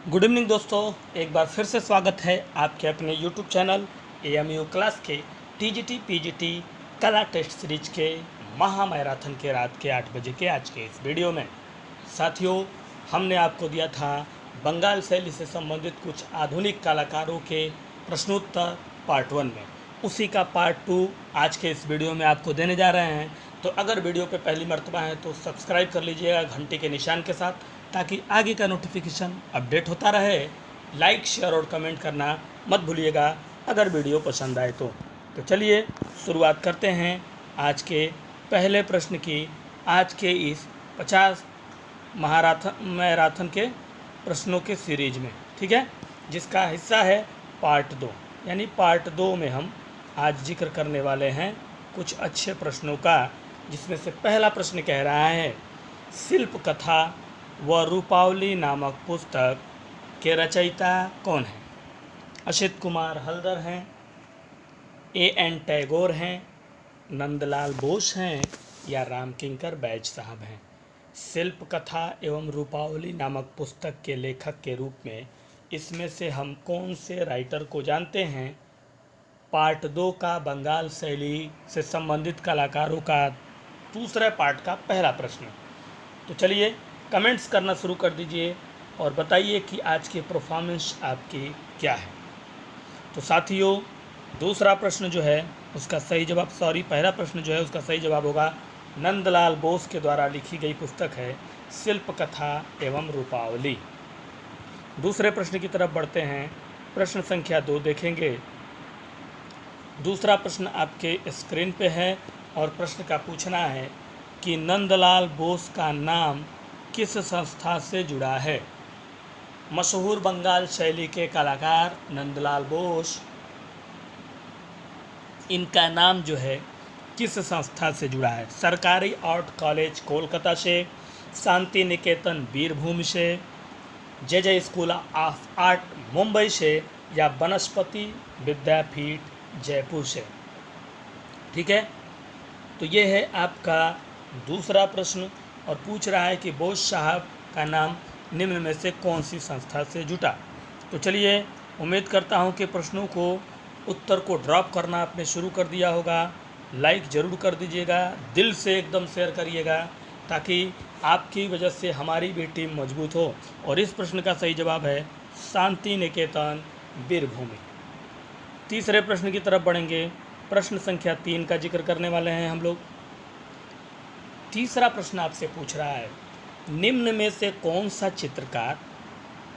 Good evening दोस्तों, एक बार फिर से स्वागत है आपके अपने यूट्यूब चैनल AMU क्लास के TGT PGT कला टेस्ट सीरीज के महा मैराथन के रात के 8 बजे के आज के इस वीडियो में। साथियों, हमने आपको दिया था बंगाल शैली से संबंधित कुछ आधुनिक कलाकारों के प्रश्नोत्तर पार्ट 1 में, उसी का पार्ट 2 आज के इस वीडियो में आपको देने जा रहे हैं। तो अगर वीडियो पे पहली मर्तबा है तो सब्सक्राइब कर लीजिएगा घंटे के निशान के साथ, ताकि आगे का नोटिफिकेशन अपडेट होता रहे। लाइक, शेयर और कमेंट करना मत भूलिएगा अगर वीडियो पसंद आए तो चलिए शुरुआत करते हैं आज के पहले प्रश्न की, आज के इस 50 मैराथन के प्रश्नों के सीरीज में, ठीक है, जिसका हिस्सा है पार्ट 2। यानी पार्ट 2 में हम आज जिक्र करने वाले हैं कुछ अच्छे प्रश्नों का, जिसमें से पहला प्रश्न कह रहा है, शिल्प कथा व रूपावली नामक पुस्तक के रचयिता कौन है? असित कुमार हल्दर हैं, A.N. टैगोर हैं, नंदलाल बोस हैं या रामकिंकर बैज साहब हैं? शिल्प कथा एवं रूपावली नामक पुस्तक के लेखक के रूप में इसमें से हम कौन से राइटर को जानते हैं? पार्ट 2 का बंगाल शैली से संबंधित कलाकारों का दूसरे पार्ट का पहला प्रश्न। तो चलिए कमेंट्स करना शुरू कर दीजिए और बताइए कि आज की परफॉर्मेंस आपकी क्या है। तो साथियों, दूसरा प्रश्न जो है उसका सही जवाब, पहला प्रश्न जो है उसका सही जवाब होगा नंदलाल बोस के द्वारा लिखी गई पुस्तक है शिल्प कथा एवं रूपावली। दूसरे प्रश्न की तरफ बढ़ते हैं। प्रश्न संख्या 2 देखेंगे। दूसरा प्रश्न आपके स्क्रीन पे है और प्रश्न का पूछना है कि नंदलाल बोस का नाम किस संस्था से जुड़ा है? मशहूर बंगाल शैली के कलाकार नंदलाल बोस, इनका नाम जो है किस संस्था से जुड़ा है? सरकारी आर्ट कॉलेज कोलकाता से, शांति निकेतन बीरभूम से, जे स्कूल ऑफ आर्ट मुंबई से या वनस्पति विद्यापीठ जयपुर से? ठीक है, तो ये है आपका दूसरा प्रश्न और पूछ रहा है कि बोस साहब का नाम निम्न में से कौन सी संस्था से जुटा? तो चलिए, उम्मीद करता हूँ कि प्रश्नों को, उत्तर को ड्रॉप करना आपने शुरू कर दिया होगा। लाइक ज़रूर कर दीजिएगा, दिल से एकदम शेयर करिएगा, ताकि आपकी वजह से हमारी भी टीम मजबूत हो। और इस प्रश्न का सही जवाब है शांति निकेतन बीरभूमि। तीसरे प्रश्न की तरफ बढ़ेंगे। प्रश्न संख्या 3 का जिक्र करने वाले हैं हम लोग। तीसरा प्रश्न आपसे पूछ रहा है, निम्न में से कौन सा चित्रकार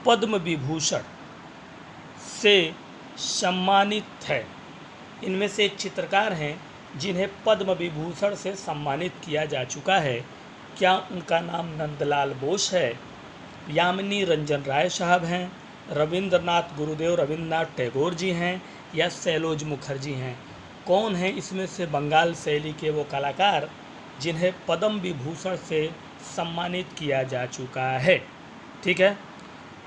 पद्म विभूषण से सम्मानित है? इनमें से एक चित्रकार हैं जिन्हें पद्म विभूषण से सम्मानित किया जा चुका है। क्या उनका नाम नंदलाल बोस है, यामिनी रंजन राय साहब हैं, रविंद्रनाथ गुरुदेव रविंद्रनाथ टैगोर जी हैं या सैलोज मुखर्जी हैं? कौन है इसमें से बंगाल शैली के वो कलाकार जिन्हें पद्म विभूषण से सम्मानित किया जा चुका है? ठीक है,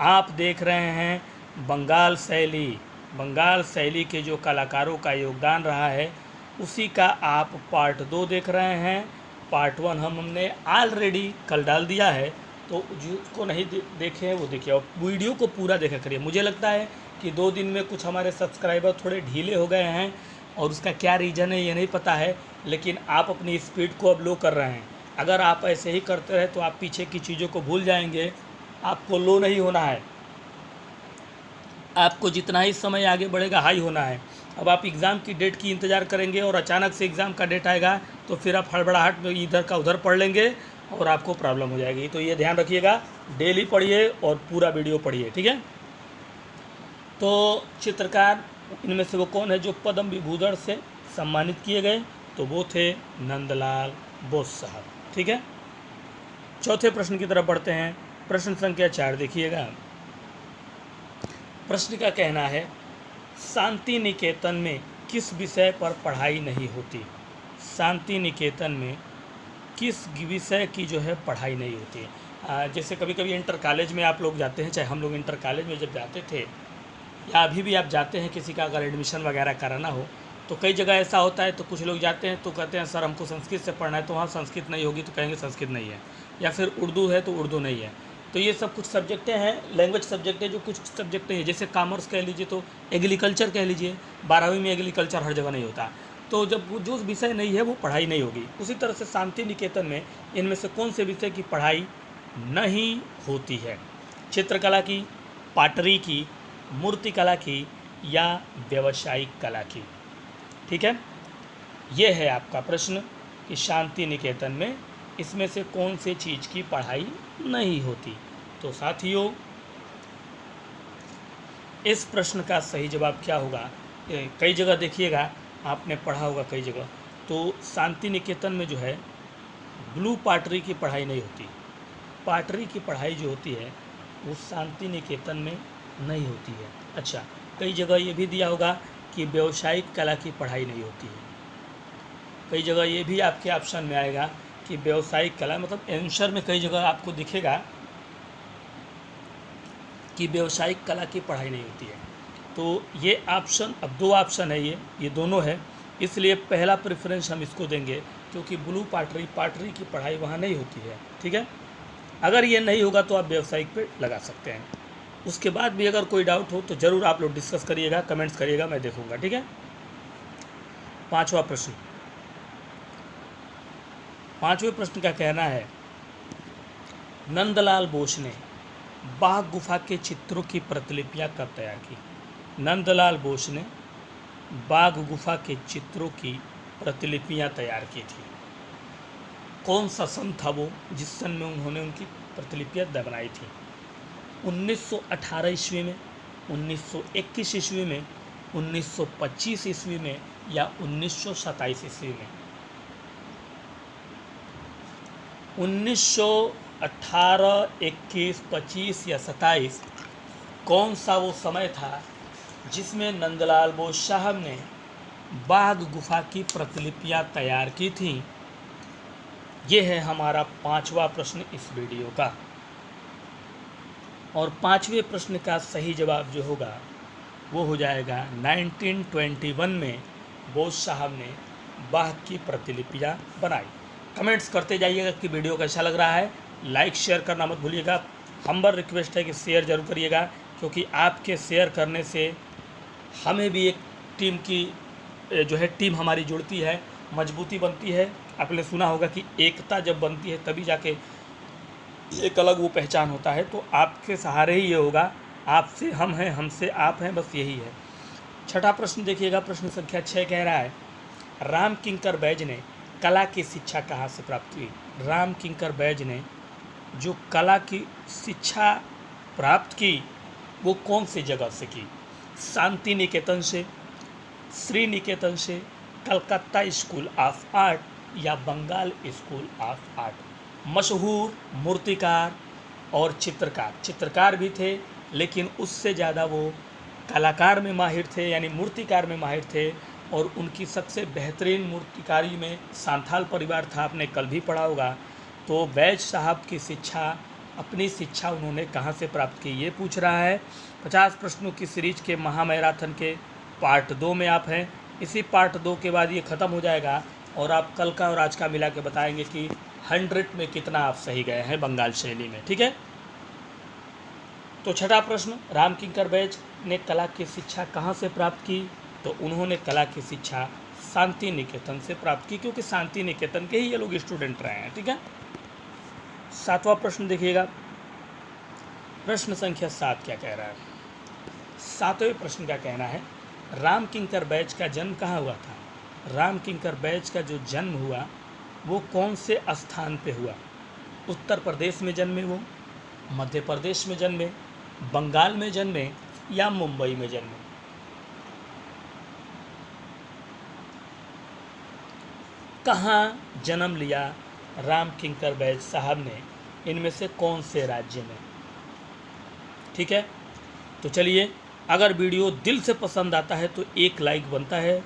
आप देख रहे हैं बंगाल शैली के जो कलाकारों का योगदान रहा है उसी का आप पार्ट 2 देख रहे हैं। पार्ट 1 हमने ऑलरेडी कल डाल दिया है, तो जिसको नहीं देखे हैं वो देखिए और वीडियो को पूरा देखा करिए। मुझे लगता है कि 2 दिन में कुछ हमारे सब्सक्राइबर थोड़े ढीले हो गए हैं और उसका क्या रीज़न है ये नहीं पता है, लेकिन आप अपनी स्पीड को अब लो कर रहे हैं। अगर आप ऐसे ही करते रहे तो आप पीछे की चीज़ों को भूल जाएंगे। आपको लो नहीं होना है, आपको जितना ही समय आगे बढ़ेगा हाई होना है। अब आप एग्ज़ाम की डेट की इंतज़ार करेंगे और अचानक से एग्ज़ाम का डेट आएगा तो फिर आप हड़बड़ाहट में इधर का उधर पढ़ लेंगे और आपको प्रॉब्लम हो जाएगी। तो ये ध्यान रखिएगा, डेली पढ़िए और पूरा वीडियो पढ़िए, ठीक है। तो चित्रकार इनमें से वो कौन है जो पद्म विभूषण से सम्मानित किए गए? तो वो थे नंदलाल बोस साहब, ठीक है। चौथे प्रश्न की तरफ बढ़ते हैं। प्रश्न संख्या 4 देखिएगा। प्रश्न का कहना है, शांति निकेतन में किस विषय पर पढ़ाई नहीं होती? शांति निकेतन में किस विषय की जो है पढ़ाई नहीं होती? जैसे कभी कभी इंटर कॉलेज में आप लोग जाते हैं, चाहे हम लोग इंटर कॉलेज में जब जाते थे या अभी भी आप जाते हैं, किसी का अगर एडमिशन वगैरह कराना हो तो कई जगह ऐसा होता है, तो कुछ लोग जाते हैं तो कहते हैं सर हमको संस्कृत से पढ़ना है, तो वहाँ संस्कृत नहीं होगी तो कहेंगे संस्कृत नहीं है, या फिर उर्दू है तो उर्दू नहीं है। तो ये सब कुछ सब्जेक्टें हैं, लैंग्वेज सब्जेक्ट है, जो कुछ सब्जेक्टें हैं, जैसे कॉमर्स कह लीजिए तो एग्रीकल्चर कह लीजिए, 12वीं में एग्रीकल्चर हर जगह नहीं होता, तो जब वो जो विषय नहीं है वो पढ़ाई नहीं होगी। उसी तरह से शांति निकेतन में इनमें से कौन से विषय की पढ़ाई नहीं होती है? चित्रकला की, पाटरी की, मूर्तिकला की या व्यावसायिक कला की? ठीक है, ये है आपका प्रश्न कि शांति निकेतन में इसमें से कौन से चीज़ की पढ़ाई नहीं होती। तो साथियों, इस प्रश्न का सही जवाब क्या होगा? कई जगह देखिएगा, आपने पढ़ा होगा कई जगह, तो शांति निकेतन में जो है ब्लू पाटरी की पढ़ाई नहीं होती। पाटरी की पढ़ाई जो होती है वो शांति निकेतन में नहीं होती है। अच्छा, कई जगह ये भी दिया होगा कि व्यावसायिक कला की पढ़ाई नहीं होती है। कई जगह ये भी आपके ऑप्शन में आएगा कि व्यावसायिक कला, मतलब आंसर में कई जगह आपको दिखेगा कि व्यावसायिक कला की पढ़ाई नहीं होती है। तो ये ऑप्शन, अब 2 ऑप्शन है, ये दोनों है, इसलिए पहला प्रेफरेंस हम इसको देंगे, क्योंकि ब्लू पाटरी की पढ़ाई वहाँ नहीं होती है। ठीक है, अगर ये नहीं होगा तो आप व्यावसायिक पे लगा सकते हैं। उसके बाद भी अगर कोई डाउट हो तो ज़रूर आप लोग डिस्कस करिएगा, कमेंट्स करिएगा, मैं देखूंगा। ठीक है, 5वां प्रश्न। 5वें प्रश्न का कहना है, नंदलाल बोस ने बाघ गुफा के चित्रों की प्रतिलिपियां कब तैयार की? नंदलाल बोस ने बाघ गुफा के चित्रों की प्रतिलिपियां तैयार की थी। कौन सा सन था वो जिस सन में उन्होंने उनकी प्रतिलिपियां बनाई थी? 1918 ईस्वी में, 1921 ईस्वी में, 1925 ईस्वी में या 1927 ईस्वी में? 1918, 21, 25 या 27, कौन सा वो समय था जिसमें नंदलाल बोस साहब ने बाघ गुफा की प्रतिलिपियां तैयार की थीं? ये है हमारा 5वां प्रश्न इस वीडियो का। और 5वें प्रश्न का सही जवाब जो होगा वो हो जाएगा 1921 में बोस साहब ने बाघ की प्रतिलिपियां बनाई। कमेंट्स करते जाइएगा कि वीडियो कैसा लग रहा है, लाइक शेयर करना मत भूलिएगा। हम्बल रिक्वेस्ट है कि शेयर जरूर करिएगा, क्योंकि आपके शेयर करने से हमें भी एक टीम की जो है टीम हमारी जुड़ती है, मजबूती बनती है। आपने सुना होगा कि एकता जब बनती है तभी जाके एक अलग वो पहचान होता है। तो आपके सहारे ही ये होगा, आपसे हम हैं, हमसे आप हैं, बस यही है। 6ठा प्रश्न देखिएगा, प्रश्न संख्या 6 कह रहा है, राम किंकर बैज ने कला की शिक्षा कहाँ से प्राप्त की? राम किंकर बैज ने जो कला की शिक्षा प्राप्त की वो कौन सी जगह से की? शांति निकेतन से, श्री निकेतन से, कलकत्ता स्कूल ऑफ आर्ट या बंगाल स्कूल ऑफ आर्ट? मशहूर मूर्तिकार और चित्रकार भी थे, लेकिन उससे ज़्यादा वो कलाकार में माहिर थे, यानी मूर्तिकार में माहिर थे। और उनकी सबसे बेहतरीन मूर्तिकारी में सांथाल परिवार था, आपने कल भी पढ़ा होगा। तो बैज साहब की शिक्षा, अपनी शिक्षा उन्होंने कहाँ से प्राप्त की, ये पूछ रहा है। 50 प्रश्नों की सीरीज के महामैराथन के पार्ट 2 में आप हैं। इसी पार्ट 2 के बाद ये ख़त्म हो जाएगा और आप कल का और आज का मिला के बताएंगे कि 100 में कितना आप सही गए हैं बंगाल शैली में। ठीक है, तो 6ठा प्रश्न, राम किंकर बैज ने कला की शिक्षा कहाँ से प्राप्त की? तो उन्होंने कला की शिक्षा शांति निकेतन से प्राप्त की, क्योंकि शांति निकेतन के ही ये लोग स्टूडेंट रहे हैं। ठीक है, 7वां प्रश्न देखिएगा, प्रश्न संख्या 7 क्या कह रहा है? 7वें प्रश्न का कहना है, राम किंकर बैज का जन्म कहाँ हुआ था? राम किंकर बैज का जो जन्म हुआ वो कौन से स्थान पे हुआ? उत्तर प्रदेश में जन्मे वो, मध्य प्रदेश में जन्मे, बंगाल में जन्मे या मुंबई में जन्मे? कहाँ जन्म लिया राम किंकर बैज साहब ने, इनमें से कौन से राज्य में? ठीक है, तो चलिए, अगर वीडियो दिल से पसंद आता है तो एक लाइक बनता है,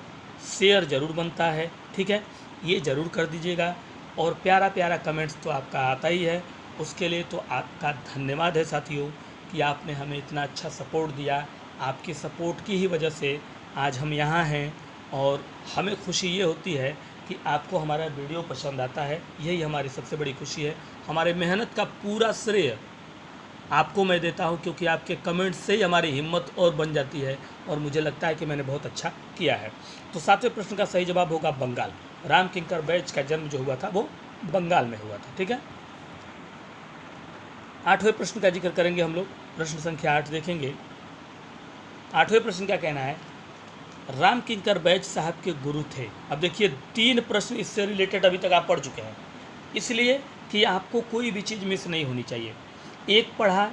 शेयर ज़रूर बनता है। ठीक है, ये ज़रूर कर दीजिएगा। और प्यारा प्यारा कमेंट्स तो आपका आता ही है, उसके लिए तो आपका धन्यवाद है साथियों कि आपने हमें इतना अच्छा सपोर्ट दिया। आपकी सपोर्ट की ही वजह से आज हम यहाँ हैं और हमें खुशी ये होती है कि आपको हमारा वीडियो पसंद आता है। यही हमारी सबसे बड़ी खुशी है। हमारे मेहनत का पूरा श्रेय आपको मैं देता हूं क्योंकि आपके कमेंट से ही हमारी हिम्मत और बन जाती है और मुझे लगता है कि मैंने बहुत अच्छा किया है। तो 7वें प्रश्न का सही जवाब होगा बंगाल। राम किंकर बैज का जन्म जो हुआ था वो बंगाल में हुआ था। ठीक है, 8वें प्रश्न का जिक्र करेंगे हम लोग। प्रश्न संख्या 8 देखेंगे। 8वें प्रश्न का कहना है राम किंकर बैज साहब के गुरु थे। अब देखिए 3 प्रश्न इससे रिलेटेड अभी तक आप पढ़ चुके हैं, इसलिए कि आपको कोई भी चीज़ मिस नहीं होनी चाहिए। एक पढ़ा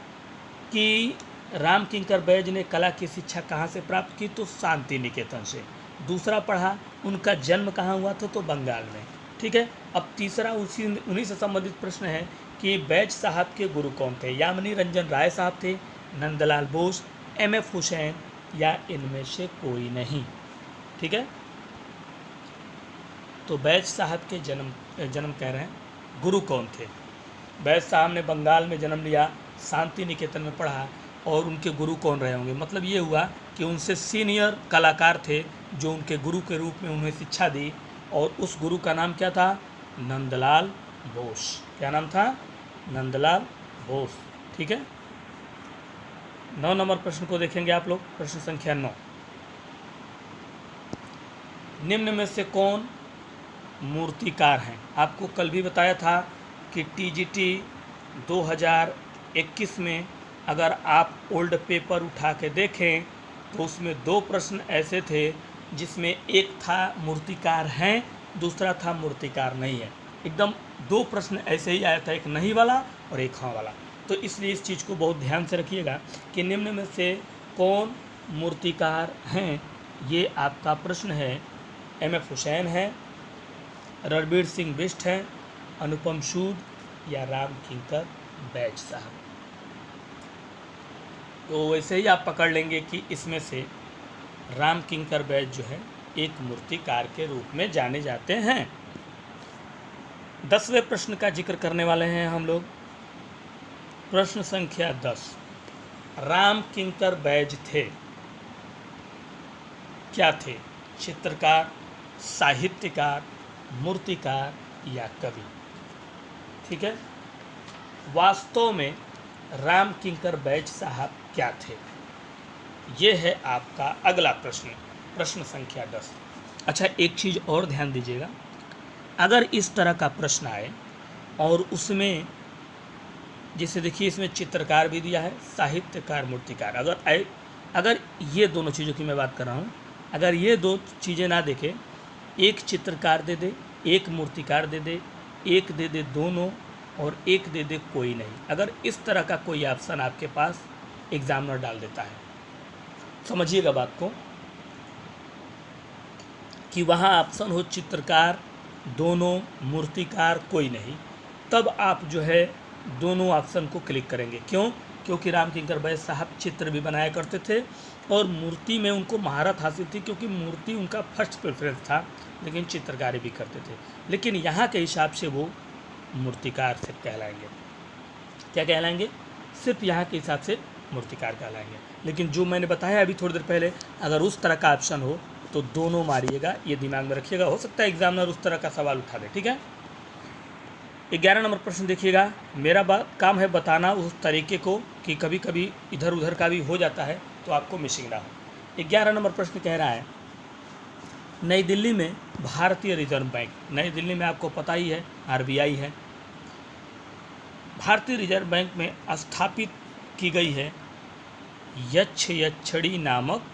कि राम किंकर बैज ने कला की शिक्षा कहाँ से प्राप्त की, तो शांति निकेतन से। दूसरा पढ़ा उनका जन्म कहाँ हुआ था, तो बंगाल में। ठीक है, अब तीसरा उन्हीं से संबंधित प्रश्न है कि बैज साहब के गुरु कौन थे। यामिनी रंजन राय साहब थे, नंदलाल बोस, M.F. हुसैन या इनमें से कोई नहीं। ठीक है, तो बैज साहब के जन्म कह रहे हैं, गुरु कौन थे। बैज साहब ने बंगाल में जन्म लिया, शांति निकेतन में पढ़ा, और उनके गुरु कौन रहे होंगे। मतलब ये हुआ कि उनसे सीनियर कलाकार थे जो उनके गुरु के रूप में उन्हें शिक्षा दी, और उस गुरु का नाम क्या था, नंदलाल बोस। क्या नाम था, नंदलाल बोस। ठीक है, 9 नंबर प्रश्न को देखेंगे आप लोग। प्रश्न संख्या 9, निम्न में से कौन मूर्तिकार हैं। आपको कल भी बताया था कि TGT 2021 में अगर आप ओल्ड पेपर उठा के देखें तो उसमें 2 प्रश्न ऐसे थे जिसमें एक था मूर्तिकार हैं, दूसरा था मूर्तिकार नहीं है। एकदम 2 प्रश्न ऐसे ही आया था, एक नहीं वाला और एक हाँ वाला। तो इसलिए इस चीज़ को बहुत ध्यान से रखिएगा कि निम्न में से कौन मूर्तिकार हैं। ये आपका प्रश्न है। M.F. हुसैन है, रणबीर सिंह बिष्ट हैं, अनुपम सूद या राम किंकर बैज साहब। तो वैसे ही आप पकड़ लेंगे कि इसमें से राम किंकर बैज जो है एक मूर्तिकार के रूप में जाने जाते हैं। 10वें प्रश्न का जिक्र करने वाले हैं हम लोग। प्रश्न संख्या 10, राम किंकर बैज थे, क्या थे, चित्रकार, साहित्यकार, मूर्तिकार या कवि। ठीक है, वास्तव में राम किंकर बैज साहब क्या थे, ये है आपका अगला प्रश्न, प्रश्न संख्या 10। अच्छा, एक चीज़ और ध्यान दीजिएगा, अगर इस तरह का प्रश्न आए और उसमें जैसे देखिए इसमें चित्रकार भी दिया है, साहित्यकार, मूर्तिकार, अगर ये दोनों चीज़ों की मैं बात कर रहा हूँ, अगर ये 2 चीज़ें ना देखे, एक चित्रकार दे दे, एक मूर्तिकार दे दे, एक दे दे दोनों, और एक दे दे कोई नहीं, अगर इस तरह का कोई ऑप्शन आपके पास एग्जामिनर डाल देता है, समझिएगा बात को, कि वहाँ ऑप्शन हो चित्रकार दोनों, मूर्तिकार कोई नहीं, तब आप जो है दोनों ऑप्शन को क्लिक करेंगे। क्यों? क्योंकि राम किंकर बैज साहब चित्र भी बनाया करते थे और मूर्ति में उनको महारत हासिल थी, क्योंकि मूर्ति उनका फर्स्ट प्रेफरेंस था, लेकिन चित्रकारी भी करते थे। लेकिन यहाँ के हिसाब से वो मूर्तिकार से कहलाएंगे। क्या कहलाएंगे? सिर्फ यहाँ के हिसाब से मूर्तिकार कहलाएंगे। लेकिन जो मैंने बताया अभी थोड़ी देर पहले, अगर उस तरह का ऑप्शन हो तो दोनों मारिएगा, ये दिमाग में रखिएगा, हो सकता है एग्जामिनर उस तरह का सवाल उठा दे। ठीक है, 11 नंबर प्रश्न देखिएगा। मेरा काम है बताना उस तरीके को कि कभी कभी इधर उधर का भी हो जाता है तो आपको मिसिंग ना हो। 11 नंबर प्रश्न कह रहा है, नई दिल्ली में भारतीय रिजर्व बैंक, नई दिल्ली में आपको पता ही है RBI है, भारतीय रिजर्व बैंक में स्थापित की गई है यक्षयक्षणी नामक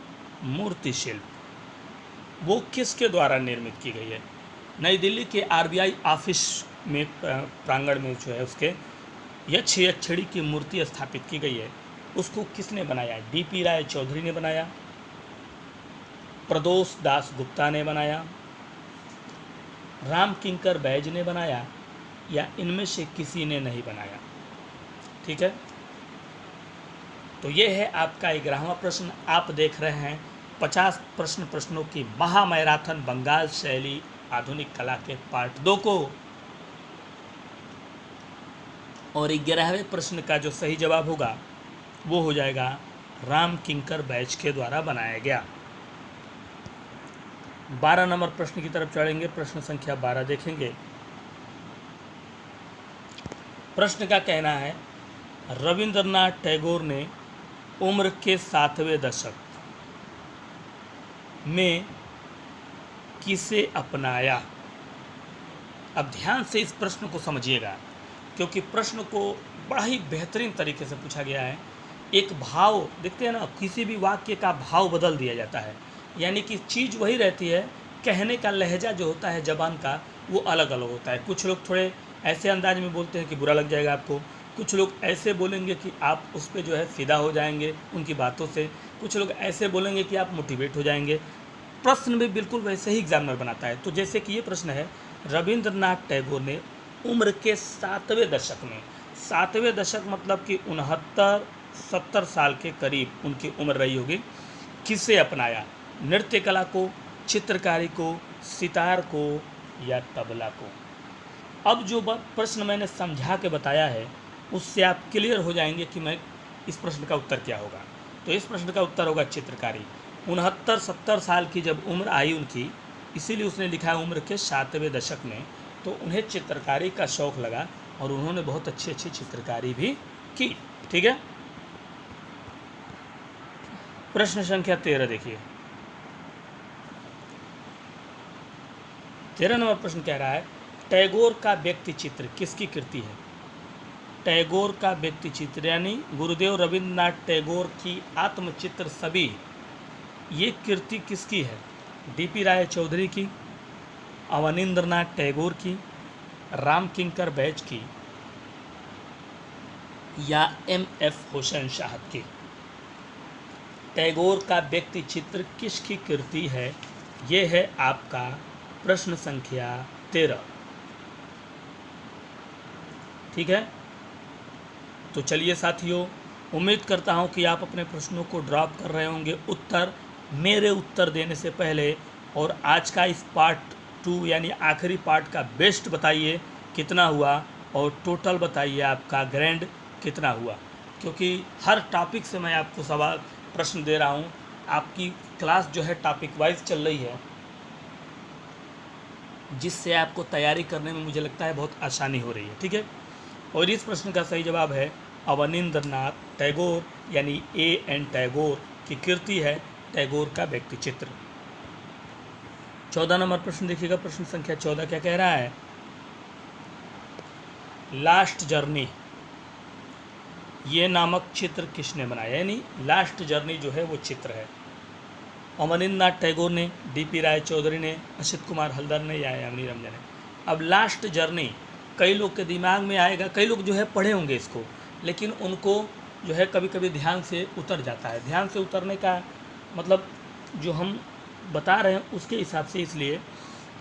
मूर्ति शिल्प, वो किसके द्वारा निर्मित की गई है? नई दिल्ली के RBI ऑफिस में प्रांगण में जो है उसके यक्षयक्षणी की मूर्ति स्थापित की गई है। उसको किसने बनाया? DP राय चौधरी ने बनाया, प्रदोष दास गुप्ता ने बनाया, राम किंकर बैज ने बनाया, या इनमें से किसी ने नहीं बनाया? ठीक है, तो ये है आपका 11वां प्रश्न। आप देख रहे हैं 50 प्रश्नों की महामैराथन बंगाल शैली आधुनिक कला के पार्ट 2 को, और 11वें प्रश्न का जो सही जवाब होगा वो हो जाएगा राम किंकर बैज के द्वारा बनाया गया। 12 नंबर प्रश्न की तरफ चढ़ेंगे। प्रश्न संख्या 12 देखेंगे। प्रश्न का कहना है, रविंद्रनाथ टैगोर ने उम्र के 7वें दशक में किसे अपनाया? अब ध्यान से इस प्रश्न को समझिएगा, क्योंकि प्रश्न को बड़ा ही बेहतरीन तरीके से पूछा गया है। एक भाव देखते हैं ना, किसी भी वाक्य का भाव बदल दिया जाता है, यानी कि चीज़ वही रहती है, कहने का लहजा जो होता है ज़बान का वो अलग अलग होता है। कुछ लोग थोड़े ऐसे अंदाज में बोलते हैं कि बुरा लग जाएगा आपको, कुछ लोग ऐसे बोलेंगे कि आप उस पर जो है फ़िदा हो जाएंगे उनकी बातों से, कुछ लोग ऐसे बोलेंगे कि आप मोटिवेट हो जाएंगे। प्रश्न भी बिल्कुल वैसे ही एग्जामिनर बनाता है। तो जैसे कि ये प्रश्न है, रविंद्रनाथ टैगोर ने उम्र के 7वें दशक में, 7वें दशक मतलब कि 69-70 साल के करीब उनकी उम्र रही होगी, किसे अपनाया? नृत्य कला को, चित्रकारी को, सितार को या तबला को? अब जो प्रश्न मैंने समझा के बताया है उससे आप क्लियर हो जाएंगे कि मैं इस प्रश्न का उत्तर क्या होगा। तो इस प्रश्न का उत्तर होगा चित्रकारी। 69-70 साल की जब उम्र आई उनकी, इसीलिए उसने लिखा है उम्र के 7वें दशक में, तो उन्हें चित्रकारी का शौक़ लगा और उन्होंने बहुत अच्छी अच्छी चित्रकारी भी की। ठीक है, प्रश्न संख्या 13 देखिए। 13 नंबर प्रश्न कह रहा है, टैगोर का व्यक्ति चित्र किसकी कृति है? टैगोर का व्यक्ति चित्र यानी गुरुदेव रविंद्रनाथ टैगोर की आत्मचित्र सभी, ये कृति किसकी है? डीपी राय चौधरी की, अवनींद्रनाथ टैगोर की, राम किंकर बैज की या एम.एफ. हुसैन शाह की? टैगोर का व्यक्ति चित्र किसकी कृति है? ये है आपका प्रश्न संख्या 13। ठीक है, तो चलिए साथियों, उम्मीद करता हूं कि आप अपने प्रश्नों को ड्रॉप कर रहे होंगे उत्तर मेरे उत्तर देने से पहले, और आज का इस पार्ट 2 यानी आखिरी पार्ट का बेस्ट बताइए कितना हुआ, और टोटल बताइए आपका ग्रैंड कितना हुआ, क्योंकि हर टॉपिक से मैं आपको सवाल प्रश्न दे रहा हूं। आपकी क्लास जो है टॉपिक वाइज चल रही है, जिससे आपको तैयारी करने में मुझे लगता है बहुत आसानी हो रही है। ठीक है, और इस प्रश्न का सही जवाब है अवनींद्रनाथ टैगोर यानी A.N. टैगोर की कृति है टैगोर का व्यक्ति चित्र। 14 नंबर प्रश्न देखिएगा, प्रश्न संख्या 14 क्या कह रहा है? लास्ट जर्नी ये नामक चित्र किसने बनाया? यानी लास्ट जर्नी जो है वो चित्र है। अवनींद्रनाथ टैगोर ने, डीपी राय चौधरी ने, असित कुमार हल्दर ने या यामिनी रंजन ने? अब लास्ट जर्नी कई लोग के दिमाग में आएगा, कई लोग जो है पढ़े होंगे इसको, लेकिन उनको जो है कभी कभी ध्यान से उतर जाता है। ध्यान से उतरने का मतलब जो हम बता रहे हैं उसके हिसाब से, इसलिए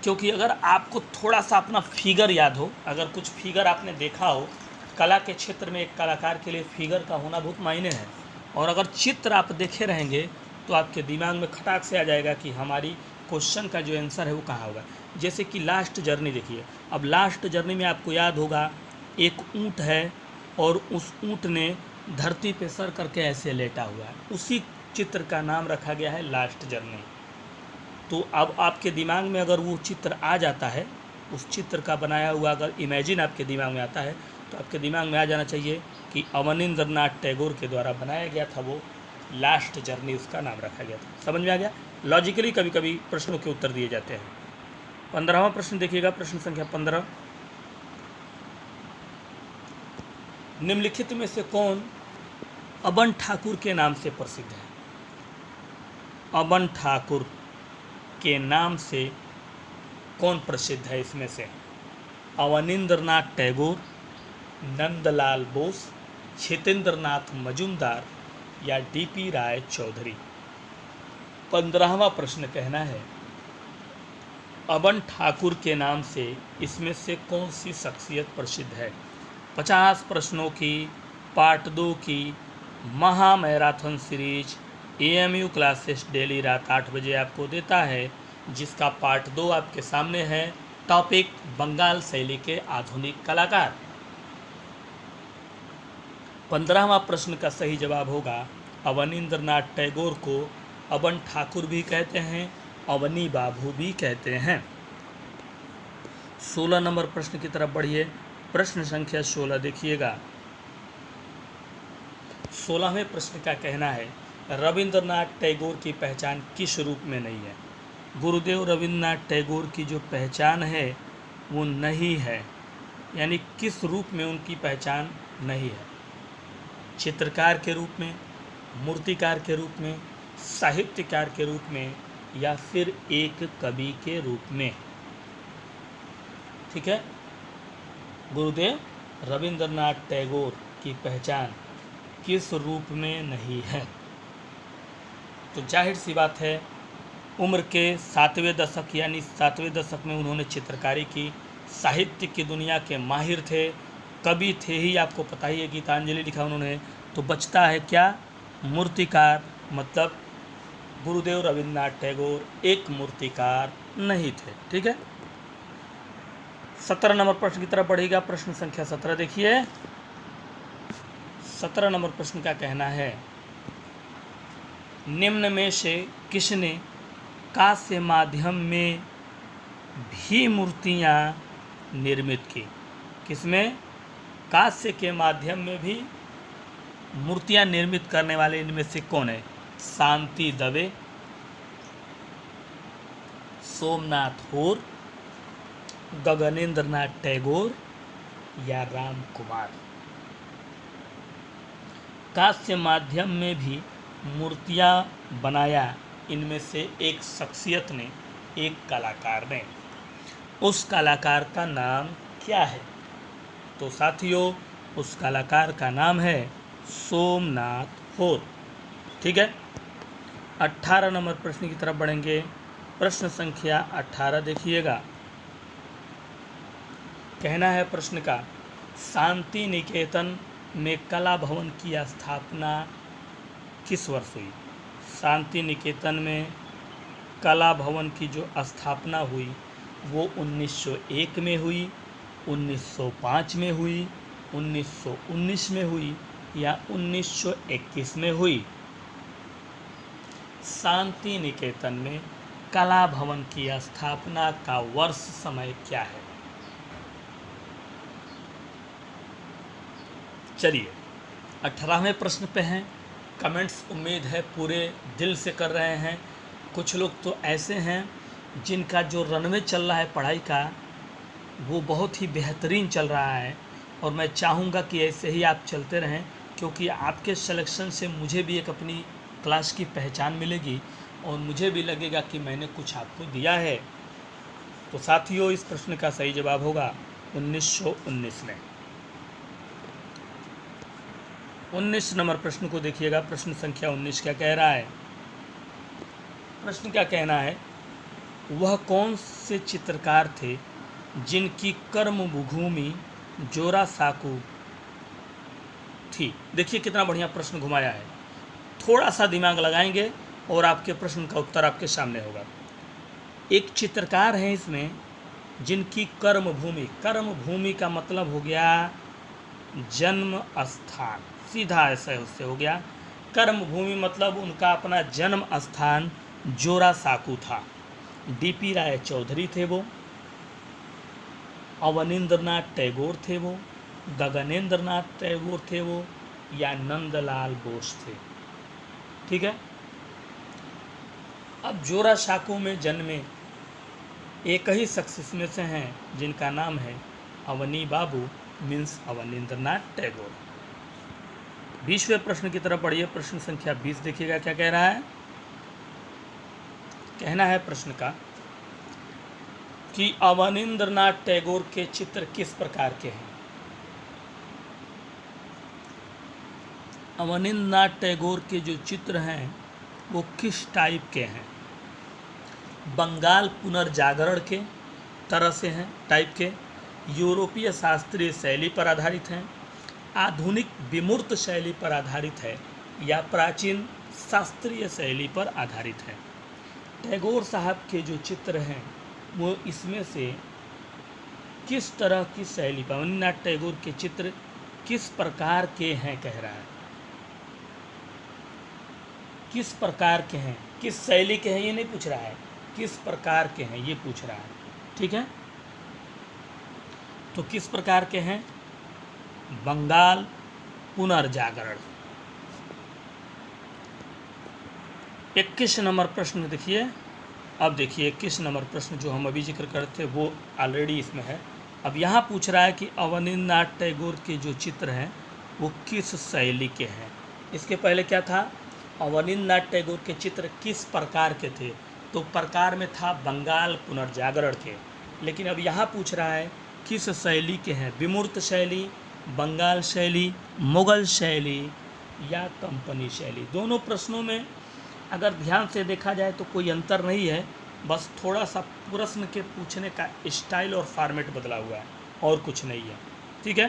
क्योंकि अगर आपको थोड़ा सा अपना फिगर याद हो, अगर कुछ फिगर आपने देखा हो, कला के क्षेत्र में एक कलाकार के लिए फिगर का होना बहुत मायने है, और अगर चित्र आप देखे रहेंगे तो आपके दिमाग में खटाक से आ जाएगा कि हमारी क्वेश्चन का जो आंसर है वो कहाँ होगा। जैसे कि लास्ट जर्नी देखिए, अब लास्ट जर्नी में आपको याद होगा एक ऊँट है और उस ऊँट ने धरती पे सर करके ऐसे लेटा हुआ है, उसी चित्र का नाम रखा गया है लास्ट जर्नी। तो अब आपके दिमाग में अगर वो चित्र आ जाता है, उस चित्र का बनाया हुआ अगर इमेजिन आपके दिमाग में आता है, तो आपके दिमाग में आ जाना चाहिए कि अवनींद्रनाथ टैगोर के द्वारा बनाया गया था वो लास्ट जर्नी, उसका नाम रखा गया था। समझ में आ गया? लॉजिकली कभी कभी प्रश्नों के उत्तर दिए जाते हैं। 15वां प्रश्न देखिएगा, प्रश्न संख्या 15। निम्नलिखित में से कौन अबन ठाकुर के नाम से प्रसिद्ध है? अबन ठाकुर के नाम से कौन प्रसिद्ध है इसमें से? अवनींद्रनाथ टैगोर, नंदलाल बोस, छितेंद्रनाथ मजूमदार या डीपी राय चौधरी? 15वां प्रश्न कहना है, अबन ठाकुर के नाम से इसमें से कौन सी शख्सियत प्रसिद्ध है? 50 प्रश्नों की पार्ट 2 की महा marathon series AMU classes daily रात 8 बजे आपको देता है, जिसका पार्ट 2 आपके सामने है। टॉपिक बंगाल शैली के आधुनिक कलाकार। 15वां प्रश्न का सही जवाब होगा अवनींद्रनाथ टैगोर को अबन ठाकुर भी कहते हैं, अवनी बाबू भी कहते हैं। 16 नंबर प्रश्न की तरफ बढ़िए, प्रश्न संख्या 16 देखिएगा। 16वें प्रश्न का कहना है रविंद्रनाथ टैगोर की पहचान किस रूप में नहीं है। गुरुदेव रविंद्रनाथ टैगोर की जो पहचान है वो नहीं है, यानी किस रूप में उनकी पहचान नहीं है। चित्रकार के रूप में, मूर्तिकार के रूप में, साहित्यकार के रूप में, या फिर एक कवि के रूप में। ठीक है, गुरुदेव रविंद्रनाथ टैगोर की पहचान किस रूप में नहीं है। तो जाहिर सी बात है, उम्र के 7वें दशक यानी 7वें दशक में उन्होंने चित्रकारी की, साहित्य की दुनिया के माहिर थे, कवि थे ही, आपको पता ही है, गीतांजलि लिखा उन्होंने। तो बचता है क्या, मूर्तिकार, मतलब गुरुदेव रविंद्रनाथ टैगोर एक मूर्तिकार नहीं थे। ठीक है, 17 नंबर प्रश्न की तरफ बढ़ेगा। प्रश्न संख्या 17 देखिए। 17 नंबर प्रश्न का कहना है निम्न में से किसने कांस्य माध्यम में भी मूर्तियाँ निर्मित की। किसमें कांस्य के माध्यम में भी मूर्तियाँ निर्मित करने वाले इनमें से कौन है। शांति दवे, सोमनाथ होर, गगनेंद्रनाथ टैगोर या राम कुमार। कांस्य माध्यम में भी मूर्तियाँ बनाया इनमें से एक शख्सियत ने, एक कलाकार ने। उस कलाकार का नाम क्या है। तो साथियों, उस कलाकार का नाम है सोमनाथ होर। ठीक है, 18 नंबर प्रश्न की तरफ बढ़ेंगे। प्रश्न संख्या 18 देखिएगा। कहना है प्रश्न का, शांति निकेतन में कला भवन की स्थापना किस वर्ष हुई। शांति निकेतन में कला भवन की जो स्थापना हुई वो 1901 में हुई, 1905 में हुई, 1919 में हुई या 1921 में हुई। शांति निकेतन में कला भवन की स्थापना का वर्ष समय क्या है। चलिए 18वें प्रश्न पे हैं। कमेंट्स उम्मीद है पूरे दिल से कर रहे हैं। कुछ लोग तो ऐसे हैं जिनका जो रनवे चल रहा है पढ़ाई का वो बहुत ही बेहतरीन चल रहा है, और मैं चाहूँगा कि ऐसे ही आप चलते रहें, क्योंकि आपके सिलेक्शन से मुझे भी एक अपनी क्लास की पहचान मिलेगी और मुझे भी लगेगा कि मैंने कुछ आपको दिया है। तो साथियों, इस प्रश्न का सही जवाब होगा 1919 में। 19 नंबर प्रश्न को देखिएगा। प्रश्न संख्या 19 क्या कह रहा है। प्रश्न क्या कहना है, वह कौन से चित्रकार थे जिनकी कर्मभूमि जोरासांको थी। देखिए कितना बढ़िया प्रश्न घुमाया है। थोड़ा सा दिमाग लगाएंगे और आपके प्रश्न का उत्तर आपके सामने होगा। एक चित्रकार हैं इसमें जिनकी कर्मभूमि, कर्मभूमि का मतलब हो गया जन्म स्थान, सीधा ऐसा उससे हो गया। कर्मभूमि मतलब उनका अपना जन्म स्थान जोरासांको था। डीपी राय चौधरी थे वो, अवनींद्रनाथ टैगोर थे वो, गगनेंद्रनाथ टैगोर थे वो, या नंदलाल बोस थे। ठीक है, अब जोरासांको में जन्मे एक ही शख्स इसमें से हैं जिनका नाम है अवनी बाबू मीन्स अवनींद्रनाथ टैगोर। 20वें प्रश्न की तरफ बढ़िए। प्रश्न संख्या 20 देखिएगा क्या कह रहा है। कहना है प्रश्न का कि अवनींद्रनाथ टैगोर के चित्र किस प्रकार के हैं। अवनींद्रनाथ टैगोर के जो चित्र हैं वो किस टाइप के हैं। बंगाल पुनर्जागरण के तरह से हैं, टाइप के, यूरोपीय शास्त्रीय शैली पर आधारित हैं, आधुनिक विमूर्त शैली पर आधारित है, या प्राचीन शास्त्रीय शैली पर आधारित है। टैगोर साहब के जो चित्र हैं वो इसमें से किस तरह की शैली पर, अवनींद्रनाथ टैगोर के चित्र किस प्रकार के हैं कह रहा है। किस प्रकार के हैं, किस शैली के हैं ये नहीं पूछ रहा है, किस प्रकार के हैं ये पूछ रहा है। ठीक है, तो किस प्रकार के हैं, बंगाल पुनर्जागरण। 21 नंबर प्रश्न देखिए। अब देखिए 21 नंबर प्रश्न जो हम अभी जिक्र करते थे वो ऑलरेडी इसमें है। अब यहाँ पूछ रहा है कि अवनींद्रनाथ टैगोर के जो चित्र हैं वो किस शैली के हैं। इसके पहले क्या था, अवनींद्रनाथ टैगोर के चित्र किस प्रकार के थे, तो प्रकार में था बंगाल पुनर्जागरण के। लेकिन अब यहाँ पूछ रहा है किस शैली के हैं, विमूर्त शैली, बंगाल शैली, मुगल शैली या कंपनी शैली। दोनों प्रश्नों में अगर ध्यान से देखा जाए तो कोई अंतर नहीं है, बस थोड़ा सा प्रश्न के पूछने का स्टाइल और फॉर्मेट बदला हुआ है और कुछ नहीं है। ठीक है,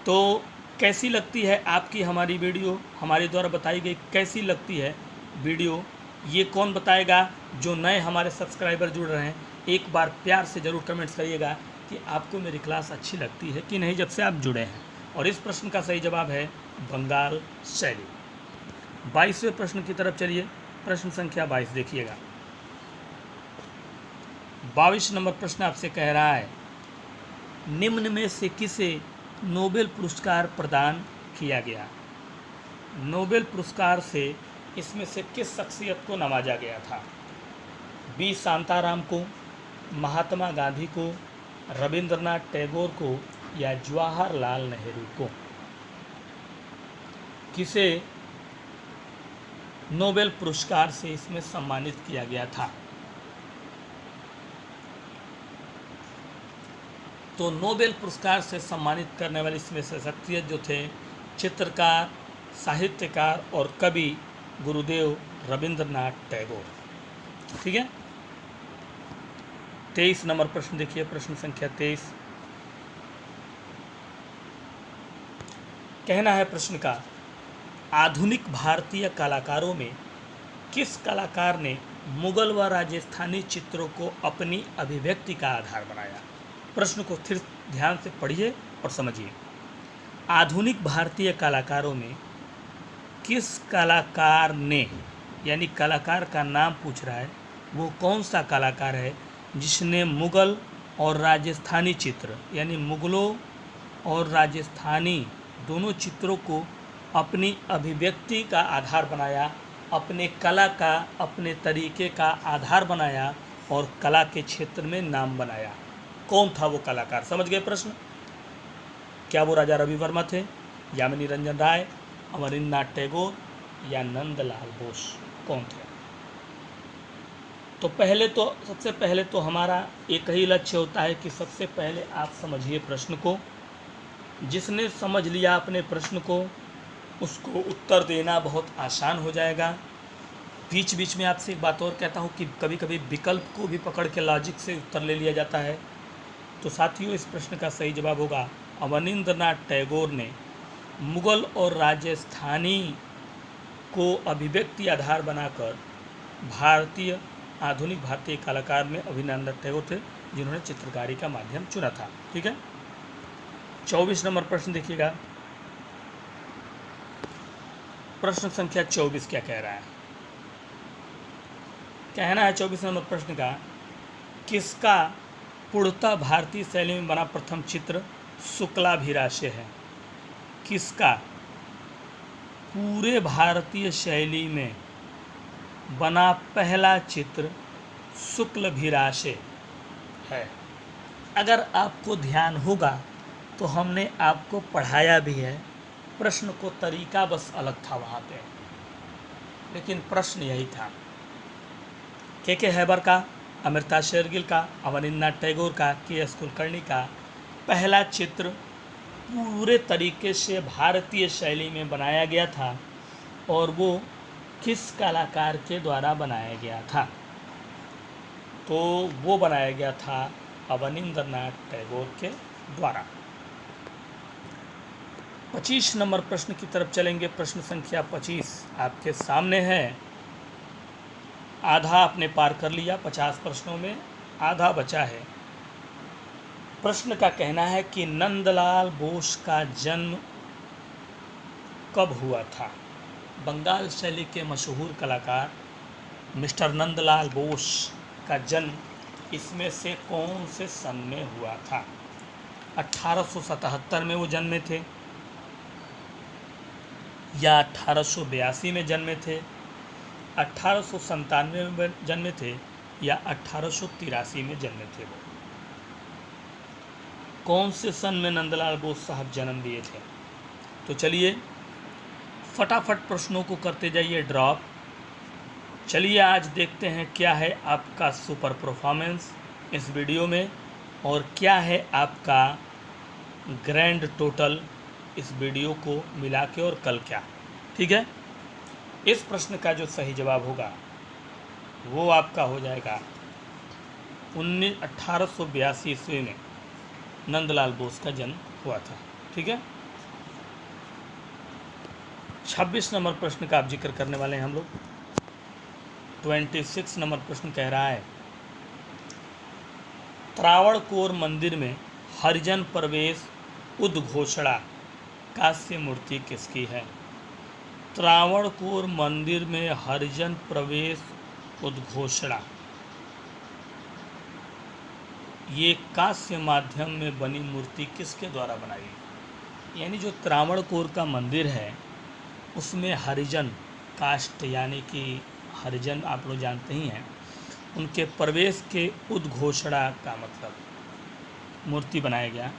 तो कैसी लगती है आपकी हमारी वीडियो, हमारे द्वारा बताई गई कैसी लगती है वीडियो, ये कौन बताएगा। जो नए हमारे सब्सक्राइबर जुड़ रहे हैं, एक बार प्यार से ज़रूर कमेंट्स करिएगा कि आपको मेरी क्लास अच्छी लगती है कि नहीं जब से आप जुड़े हैं। और इस प्रश्न का सही जवाब है बंगाल शैली। 22वें प्रश्न की तरफ चलिए। प्रश्न संख्या 22 देखिएगा। 22 नंबर प्रश्न आपसे कह रहा है, निम्न में से किसे नोबेल पुरस्कार प्रदान किया गया। नोबेल पुरस्कार से इसमें से किस शख्सियत को नवाजा गया था। बी शांताराम को, महात्मा गांधी को, रविंद्रनाथ टैगोर को या जवाहरलाल नेहरू को। किसे नोबेल पुरस्कार से इसमें सम्मानित किया गया था। तो नोबेल पुरस्कार से सम्मानित करने वाले इसमें से शख्सियत जो थे, चित्रकार, साहित्यकार और कवि गुरुदेव रविंद्रनाथ टैगोर। ठीक है। 23 नंबर प्रश्न देखिए। प्रश्न संख्या 23 कहना है प्रश्न का, आधुनिक भारतीय कलाकारों में किस कलाकार ने मुगल व राजस्थानी चित्रों को अपनी अभिव्यक्ति का आधार बनाया। प्रश्न को फिर ध्यान से पढ़िए और समझिए। आधुनिक भारतीय कलाकारों में किस कलाकार ने, यानी कलाकार का नाम पूछ रहा है, वो कौन सा कलाकार है जिसने मुगल और राजस्थानी चित्र, यानी मुगलों और राजस्थानी दोनों चित्रों को अपनी अभिव्यक्ति का आधार बनाया, अपने कला का, अपने तरीके का आधार बनाया और कला के क्षेत्र में नाम बनाया। कौन था वो कलाकार, समझ गए प्रश्न। क्या वो राजा रवि वर्मा थे, यामिनी रंजन राय, अवनींद्रनाथ टैगोर या नंदलाल बोस, कौन थे। तो सबसे पहले तो हमारा एक ही लक्ष्य होता है कि सबसे पहले आप समझिए प्रश्न को। जिसने समझ लिया अपने प्रश्न को, उसको उत्तर देना बहुत आसान हो जाएगा। बीच बीच में आपसे एक बात और कहता हूँ कि कभी कभी विकल्प को भी पकड़ के लॉजिक से उत्तर ले लिया जाता है। तो साथियों, इस प्रश्न का सही जवाब होगा अवनींद्रनाथ टैगोर ने मुगल और राजस्थानी को अभिव्यक्ति आधार बनाकर आधुनिक भारतीय कलाकार में अवनींद्रनाथ टैगोर थे, जिन्होंने चित्रकारी का माध्यम चुना था। ठीक है। 24 नंबर प्रश्न देखिएगा। प्रश्न संख्या 24 क्या कह रहा है। कहना है 24 नंबर प्रश्न का, किसका पूर्णतः भारतीय शैली में बना प्रथम चित्र शुक्लाभिलाषे है। किसका पूरे भारतीय शैली में बना पहला चित्र शुक्लाभिलाषे है। अगर आपको ध्यान होगा तो हमने आपको पढ़ाया भी है, प्रश्न को तरीका बस अलग था वहाँ पे, लेकिन प्रश्न यही था। के हैबर का, अमृता शेरगिल का, अवनींद्रनाथ टैगोर का, के.एस. कुलकर्णी का पहला चित्र पूरे तरीके से भारतीय शैली में बनाया गया था और वो किस कलाकार के द्वारा बनाया गया था। तो वो बनाया गया था अवनींद्रनाथ टैगोर के द्वारा। 25 नंबर प्रश्न की तरफ चलेंगे। प्रश्न संख्या 25 आपके सामने है। आधा आपने पार कर लिया, 50 प्रश्नों में आधा बचा है। प्रश्न का कहना है कि नंदलाल बोस का जन्म कब हुआ था। बंगाल शैली के मशहूर कलाकार मिस्टर नंदलाल बोस का जन्म इसमें से कौन से सन में हुआ था। 1877 में वो जन्मे थे या 1882 में जन्मे थे 1897 में जन्मे थे या 1883 में जन्मे थे? वो कौन से सन में नंदलाल बोस साहब जन्म लिए थे? तो चलिए फटाफट प्रश्नों को करते जाइए ड्रॉप। चलिए आज देखते हैं क्या है आपका सुपर परफॉर्मेंस इस वीडियो में और क्या है आपका ग्रैंड टोटल इस वीडियो को मिला के और कल क्या। ठीक है, इस प्रश्न का जो सही जवाब होगा वो आपका हो जाएगा 1882 ईस्वी में नंदलाल बोस का जन्म हुआ था। ठीक है, 26 नंबर प्रश्न का आप जिक्र करने वाले हैं हम लोग। 26 नंबर प्रश्न कह रहा है त्रावणकोर मंदिर में हरिजन प्रवेश उद्घोषणा कांस्य मूर्ति किसकी है? त्रावणकोर मंदिर में हरिजन प्रवेश उद्घोषणा ये कांस्य माध्यम में बनी मूर्ति किसके द्वारा बनाई गई? यानी जो त्रावणकोर का मंदिर है उसमें हरिजन कास्ट यानी कि हरिजन आप लोग जानते ही हैं, उनके प्रवेश के उद्घोषणा का मतलब मूर्ति बनाया गया।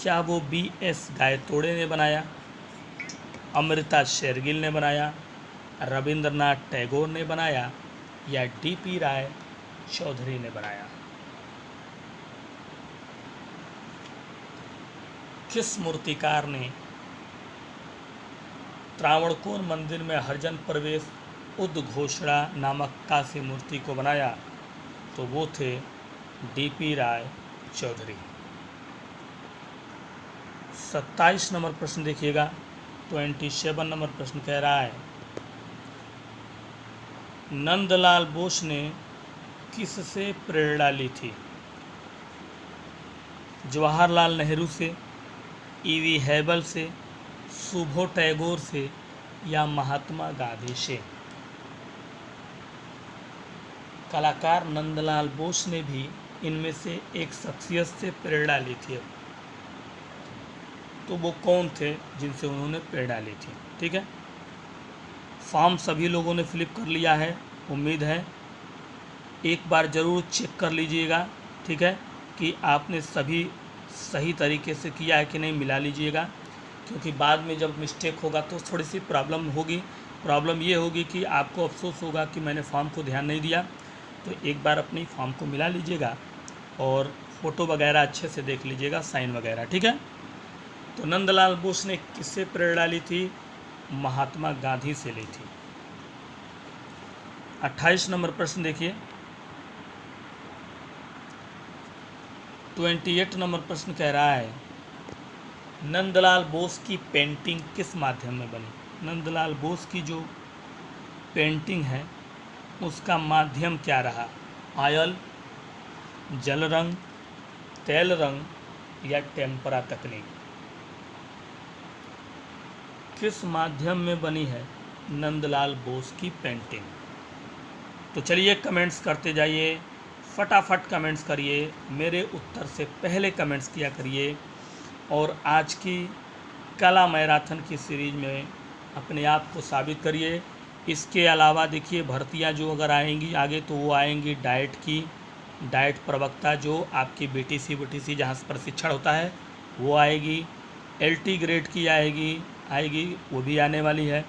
क्या वो B.S. गायतोड़े ने बनाया, अमृता शेरगिल ने बनाया, रविंद्रनाथ टैगोर ने बनाया या D.P. राय चौधरी ने बनाया? किस मूर्तिकार ने त्रावणकोर मंदिर में हरिजन प्रवेश उद्घोषणा नामक कांस्य मूर्ति को बनाया? तो वो थे D.P. राय चौधरी। 27 नंबर प्रश्न देखिएगा। 27 नंबर प्रश्न कह रहा है नंदलाल बोस ने किससे प्रेरणा ली थी? जवाहरलाल नेहरू से, E.V. हैबल से, सुबो टैगोर से या महात्मा गांधी से? कलाकार नंदलाल बोस ने भी इनमें से एक शख्सियत से प्रेरणा ली थी। तो वो कौन थे जिनसे उन्होंने प्रेरणा ली थी? ठीक है, फॉर्म सभी लोगों ने फिलिप कर लिया है, उम्मीद है एक बार ज़रूर चेक कर लीजिएगा। ठीक है, कि आपने सभी सही तरीके से किया है कि नहीं, मिला लीजिएगा, क्योंकि बाद में जब मिस्टेक होगा तो थोड़ी सी प्रॉब्लम होगी। प्रॉब्लम ये होगी कि आपको अफसोस होगा कि मैंने फॉर्म को ध्यान नहीं दिया। तो एक बार अपनी फॉर्म को मिला लीजिएगा और फ़ोटो वगैरह अच्छे से देख लीजिएगा, साइन वगैरह। ठीक है, तो नंदलाल बोस ने किससे प्रेरणा ली थी? महात्मा गांधी से ली थी। 28 नंबर प्रश्न देखिए। 28 नंबर प्रश्न कह रहा है नंदलाल बोस की पेंटिंग किस माध्यम में बनी? नंदलाल बोस की जो पेंटिंग है उसका माध्यम क्या रहा? ऑयल, जल रंग, तेल रंग या टेम्परा तकनीक? किस माध्यम में बनी है नंदलाल बोस की पेंटिंग? तो चलिए कमेंट्स करते जाइए, फटाफट कमेंट्स करिए, मेरे उत्तर से पहले कमेंट्स किया करिए और आज की कला मैराथन की सीरीज में अपने आप को साबित करिए। इसके अलावा देखिए भर्तियां जो अगर आएंगी आगे तो वो आएंगी डाइट की, डाइट प्रवक्ता जो आपकी BTC जहाँ से प्रशिक्षण होता है वो आएगी, LT ग्रेड की आएगी वो भी आने वाली है।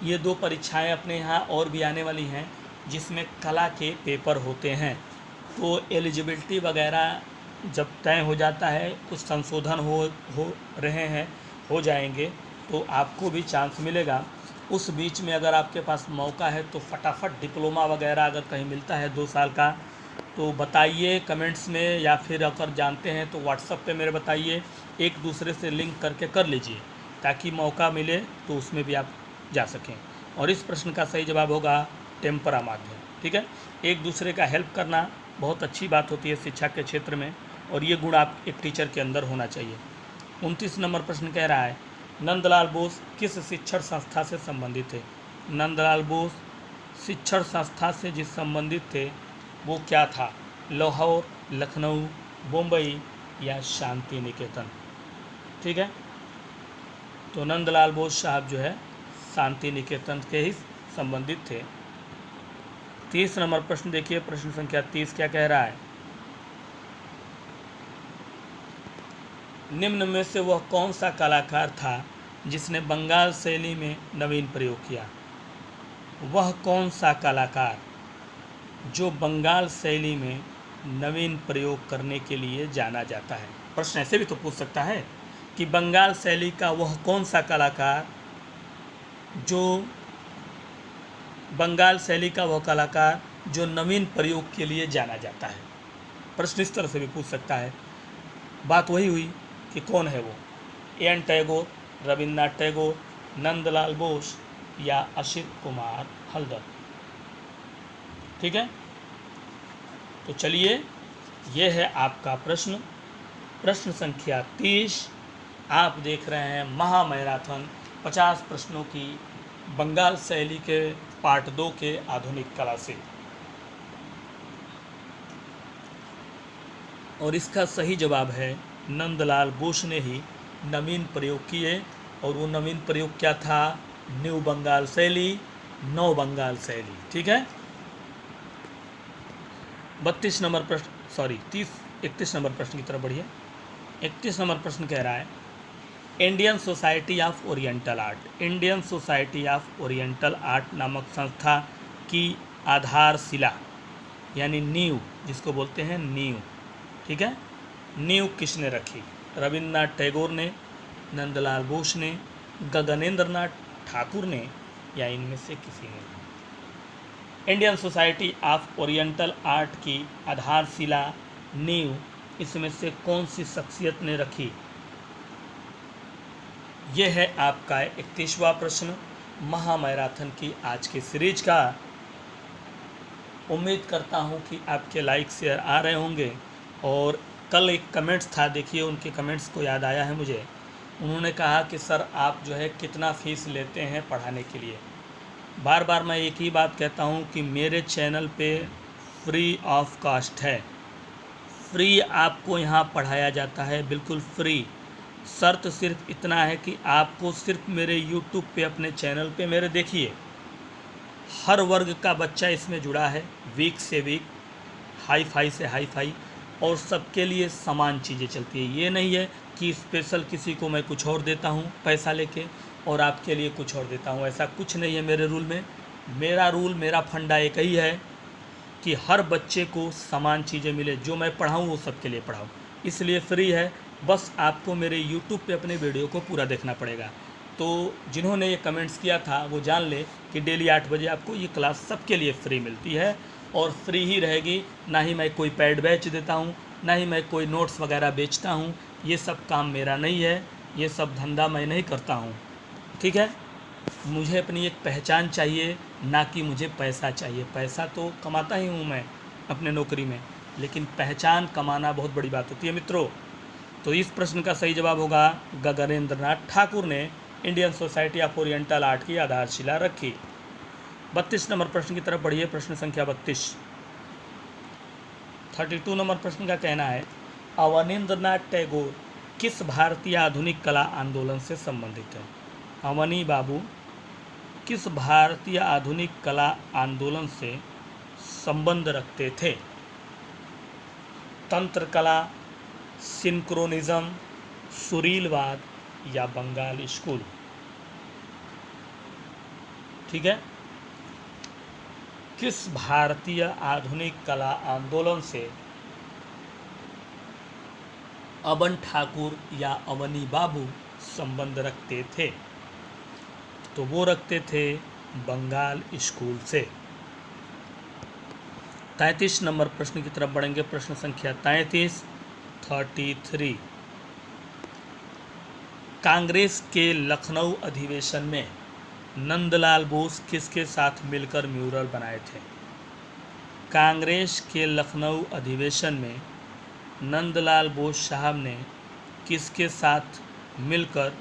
ये 2 परीक्षाएं अपने यहाँ और भी आने वाली हैं जिसमें कला के पेपर होते हैं। तो एलिजिबिलिटी वगैरह जब तय हो जाता है, कुछ संशोधन हो रहे हैं, हो जाएंगे तो आपको भी चांस मिलेगा। उस बीच में अगर आपके पास मौका है तो फटाफट डिप्लोमा वगैरह अगर कहीं मिलता है 2 साल का तो बताइए कमेंट्स में, या फिर अगर जानते हैं तो व्हाट्सएप पे मेरे बताइए, एक दूसरे से लिंक करके कर लीजिए ताकि मौका मिले तो उसमें भी आप जा सकें। और इस प्रश्न का सही जवाब होगा टेम्परा माध्यम। ठीक है, एक दूसरे का हेल्प करना बहुत अच्छी बात होती है शिक्षा के क्षेत्र में और ये गुण आप एक टीचर के अंदर होना चाहिए। 29 नंबर प्रश्न कह रहा है नंदलाल बोस किस शिक्षण संस्था से संबंधित थे? नंदलाल बोस शिक्षण संस्था से जिस संबंधित थे वो क्या था? लाहौर, लखनऊ, मुंबई या शांति निकेतन? ठीक है, तो नंदलाल बोस साहब जो है शांति निकेतन के ही संबंधित थे। 30 नंबर प्रश्न देखिए, प्रश्न संख्या 30 क्या कह रहा है। निम्न में से वह कौन सा कलाकार था जिसने बंगाल शैली में नवीन प्रयोग किया। वह कौन सा कलाकार जो बंगाल शैली में नवीन प्रयोग करने के लिए जाना जाता है। प्रश्न ऐसे भी तो पूछ सकता है कि बंगाल शैली का वह कौन सा कलाकार जो बंगाल शैली का वह कलाकार जो नवीन प्रयोग के लिए जाना जाता है। प्रश्न इस तरह से भी पूछ सकता है। बात वही हुई कि कौन है वो, एन टैगोर, रविन्द्रनाथ टैगोर, नंदलाल बोस या असित कुमार हल्दर। ठीक है, तो चलिए ये है आपका प्रश्न, प्रश्न संख्या 30। आप देख रहे हैं महा मैराथन 50 प्रश्नों की बंगाल शैली के पार्ट 2 के आधुनिक कला से। और इसका सही जवाब है नंदलाल बोस ने ही नवीन प्रयोग किए। और वो नवीन प्रयोग क्या था, न्यू बंगाल शैली, नौ बंगाल शैली। ठीक है, 32 नंबर प्रश्न 31 नंबर प्रश्न की तरफ बढ़िए। 31 नंबर प्रश्न कह रहा है Indian society of oriental art, Indian society of oriental art नामक संस्था की आधारशिला यानी नींव, जिसको बोलते हैं नींव, ठीक है, नींव किसने रखी। रविन्द्रनाथ टैगोर ने, नंदलाल बोस ने, गगनेंद्र नाथ ठाकुर ने या इनमें से किसी ने। Indian society of oriental art की आधारशिला नींव इसमें से कौन सी शख्सियत ने रखी। यह है आपका 31वां प्रश्न महा मैराथन की आज की सीरीज का। उम्मीद करता हूं कि आपके लाइक शेयर आ रहे होंगे। और कल एक कमेंट्स था, देखिए उनके कमेंट्स को याद आया है मुझे। उन्होंने कहा कि सर आप जो है कितना फ़ीस लेते हैं पढ़ाने के लिए। बार बार मैं एक ही बात कहता हूं कि मेरे चैनल पे फ्री ऑफ कॉस्ट है, फ्री आपको यहां पढ़ाया जाता है, बिल्कुल फ्री। शर्त सिर्फ इतना है कि आपको सिर्फ मेरे यूट्यूब पे अपने चैनल पे मेरे देखिए, हर वर्ग का बच्चा इसमें जुड़ा है, वीक से वीक, हाई फाई से हाई फाई, और सबके लिए समान चीज़ें चलती है। ये नहीं है कि स्पेशल किसी को मैं कुछ और देता हूँ पैसा लेके और आपके लिए कुछ और देता हूँ, ऐसा कुछ नहीं है मेरे रूल में। मेरा रूल, मेरा फंडा एक ही है कि हर बच्चे को समान चीज़ें मिले, जो मैं पढ़ाऊँ वो सबके लिए पढ़ाऊँ, इसलिए फ्री है। बस आपको मेरे यूट्यूब पे अपने वीडियो को पूरा देखना पड़ेगा। तो जिन्होंने ये कमेंट्स किया था वो जान ले कि डेली 8 बजे आपको ये क्लास सबके लिए फ्री मिलती है और फ्री ही रहेगी। ना ही मैं कोई पैड बेच देता हूँ, ना ही मैं कोई नोट्स वगैरह बेचता हूँ, ये सब काम मेरा नहीं है, ये सब धंधा मैं नहीं करता हूँ। ठीक है, मुझे अपनी एक पहचान चाहिए, ना कि मुझे पैसा चाहिए। पैसा तो कमाता ही हूँ मैं अपने नौकरी में, लेकिन पहचान कमाना बहुत बड़ी बात होती है मित्रों। तो इस प्रश्न का सही जवाब होगा गगनेंद्र नाथ ठाकुर ने Indian society of oriental art की आधारशिला रखी। 32 नंबर प्रश्न की तरफ बढ़िए, प्रश्न संख्या 32। 32 नंबर प्रश्न का कहना है अवनींद्रनाथ टैगोर किस भारतीय आधुनिक कला आंदोलन से संबंधित है। अवनी बाबू किस भारतीय आधुनिक कला आंदोलन से संबंध रखते थे। तंत्र कला, सिंक्रोनिज्म, सुरीलवाद या बंगाली स्कूल। ठीक है, किस भारतीय आधुनिक कला आंदोलन से अवन ठाकुर या अवनी बाबू संबंध रखते थे, तो वो रखते थे बंगाल स्कूल से। 33 नंबर प्रश्न की तरफ बढ़ेंगे, प्रश्न संख्या 33। कांग्रेस के लखनऊ अधिवेशन में नंदलाल बोस किसके साथ मिलकर म्यूरल बनाए थे। कांग्रेस के लखनऊ अधिवेशन में नंदलाल बोस साहब ने किसके साथ मिलकर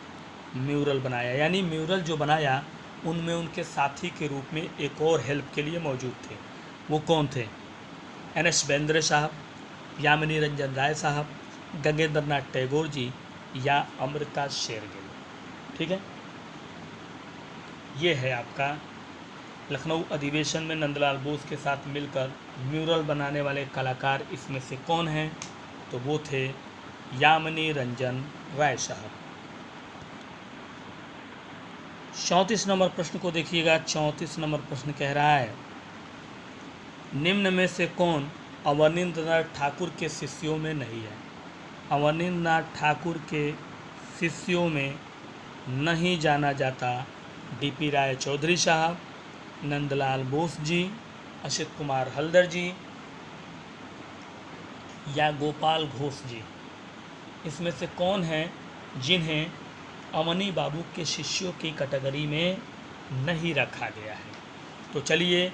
म्यूरल बनाया, यानी म्यूरल जो बनाया उनमें उनके साथी के रूप में एक और हेल्प के लिए मौजूद थे। वो कौन थे। NS बेंद्रे साहब, यामिनी रंजन राय साहब, गगनेंद्र नाथ टैगोर जी या अमृता शेरगिल। ठीक है, ये है आपका लखनऊ अधिवेशन में नंदलाल बोस के साथ मिलकर म्यूरल बनाने वाले कलाकार इसमें से कौन हैं? तो वो थे यामिनी रंजन राय साहब। 34 नंबर प्रश्न को देखिएगा। 34 नंबर प्रश्न कह रहा है, निम्न में से कौन अवनींद्रनाथ ठाकुर के शिष्यों में नहीं है? अवनींद्रनाथ ठाकुर के शिष्यों में नहीं जाना जाता डीपी राय चौधरी साहब, नंदलाल बोस जी, असित कुमार हल्दर जी या गोपाल घोष जी। इसमें से कौन है जिन्हें अवनी बाबू के शिष्यों की कैटेगरी में नहीं रखा गया है? तो चलिए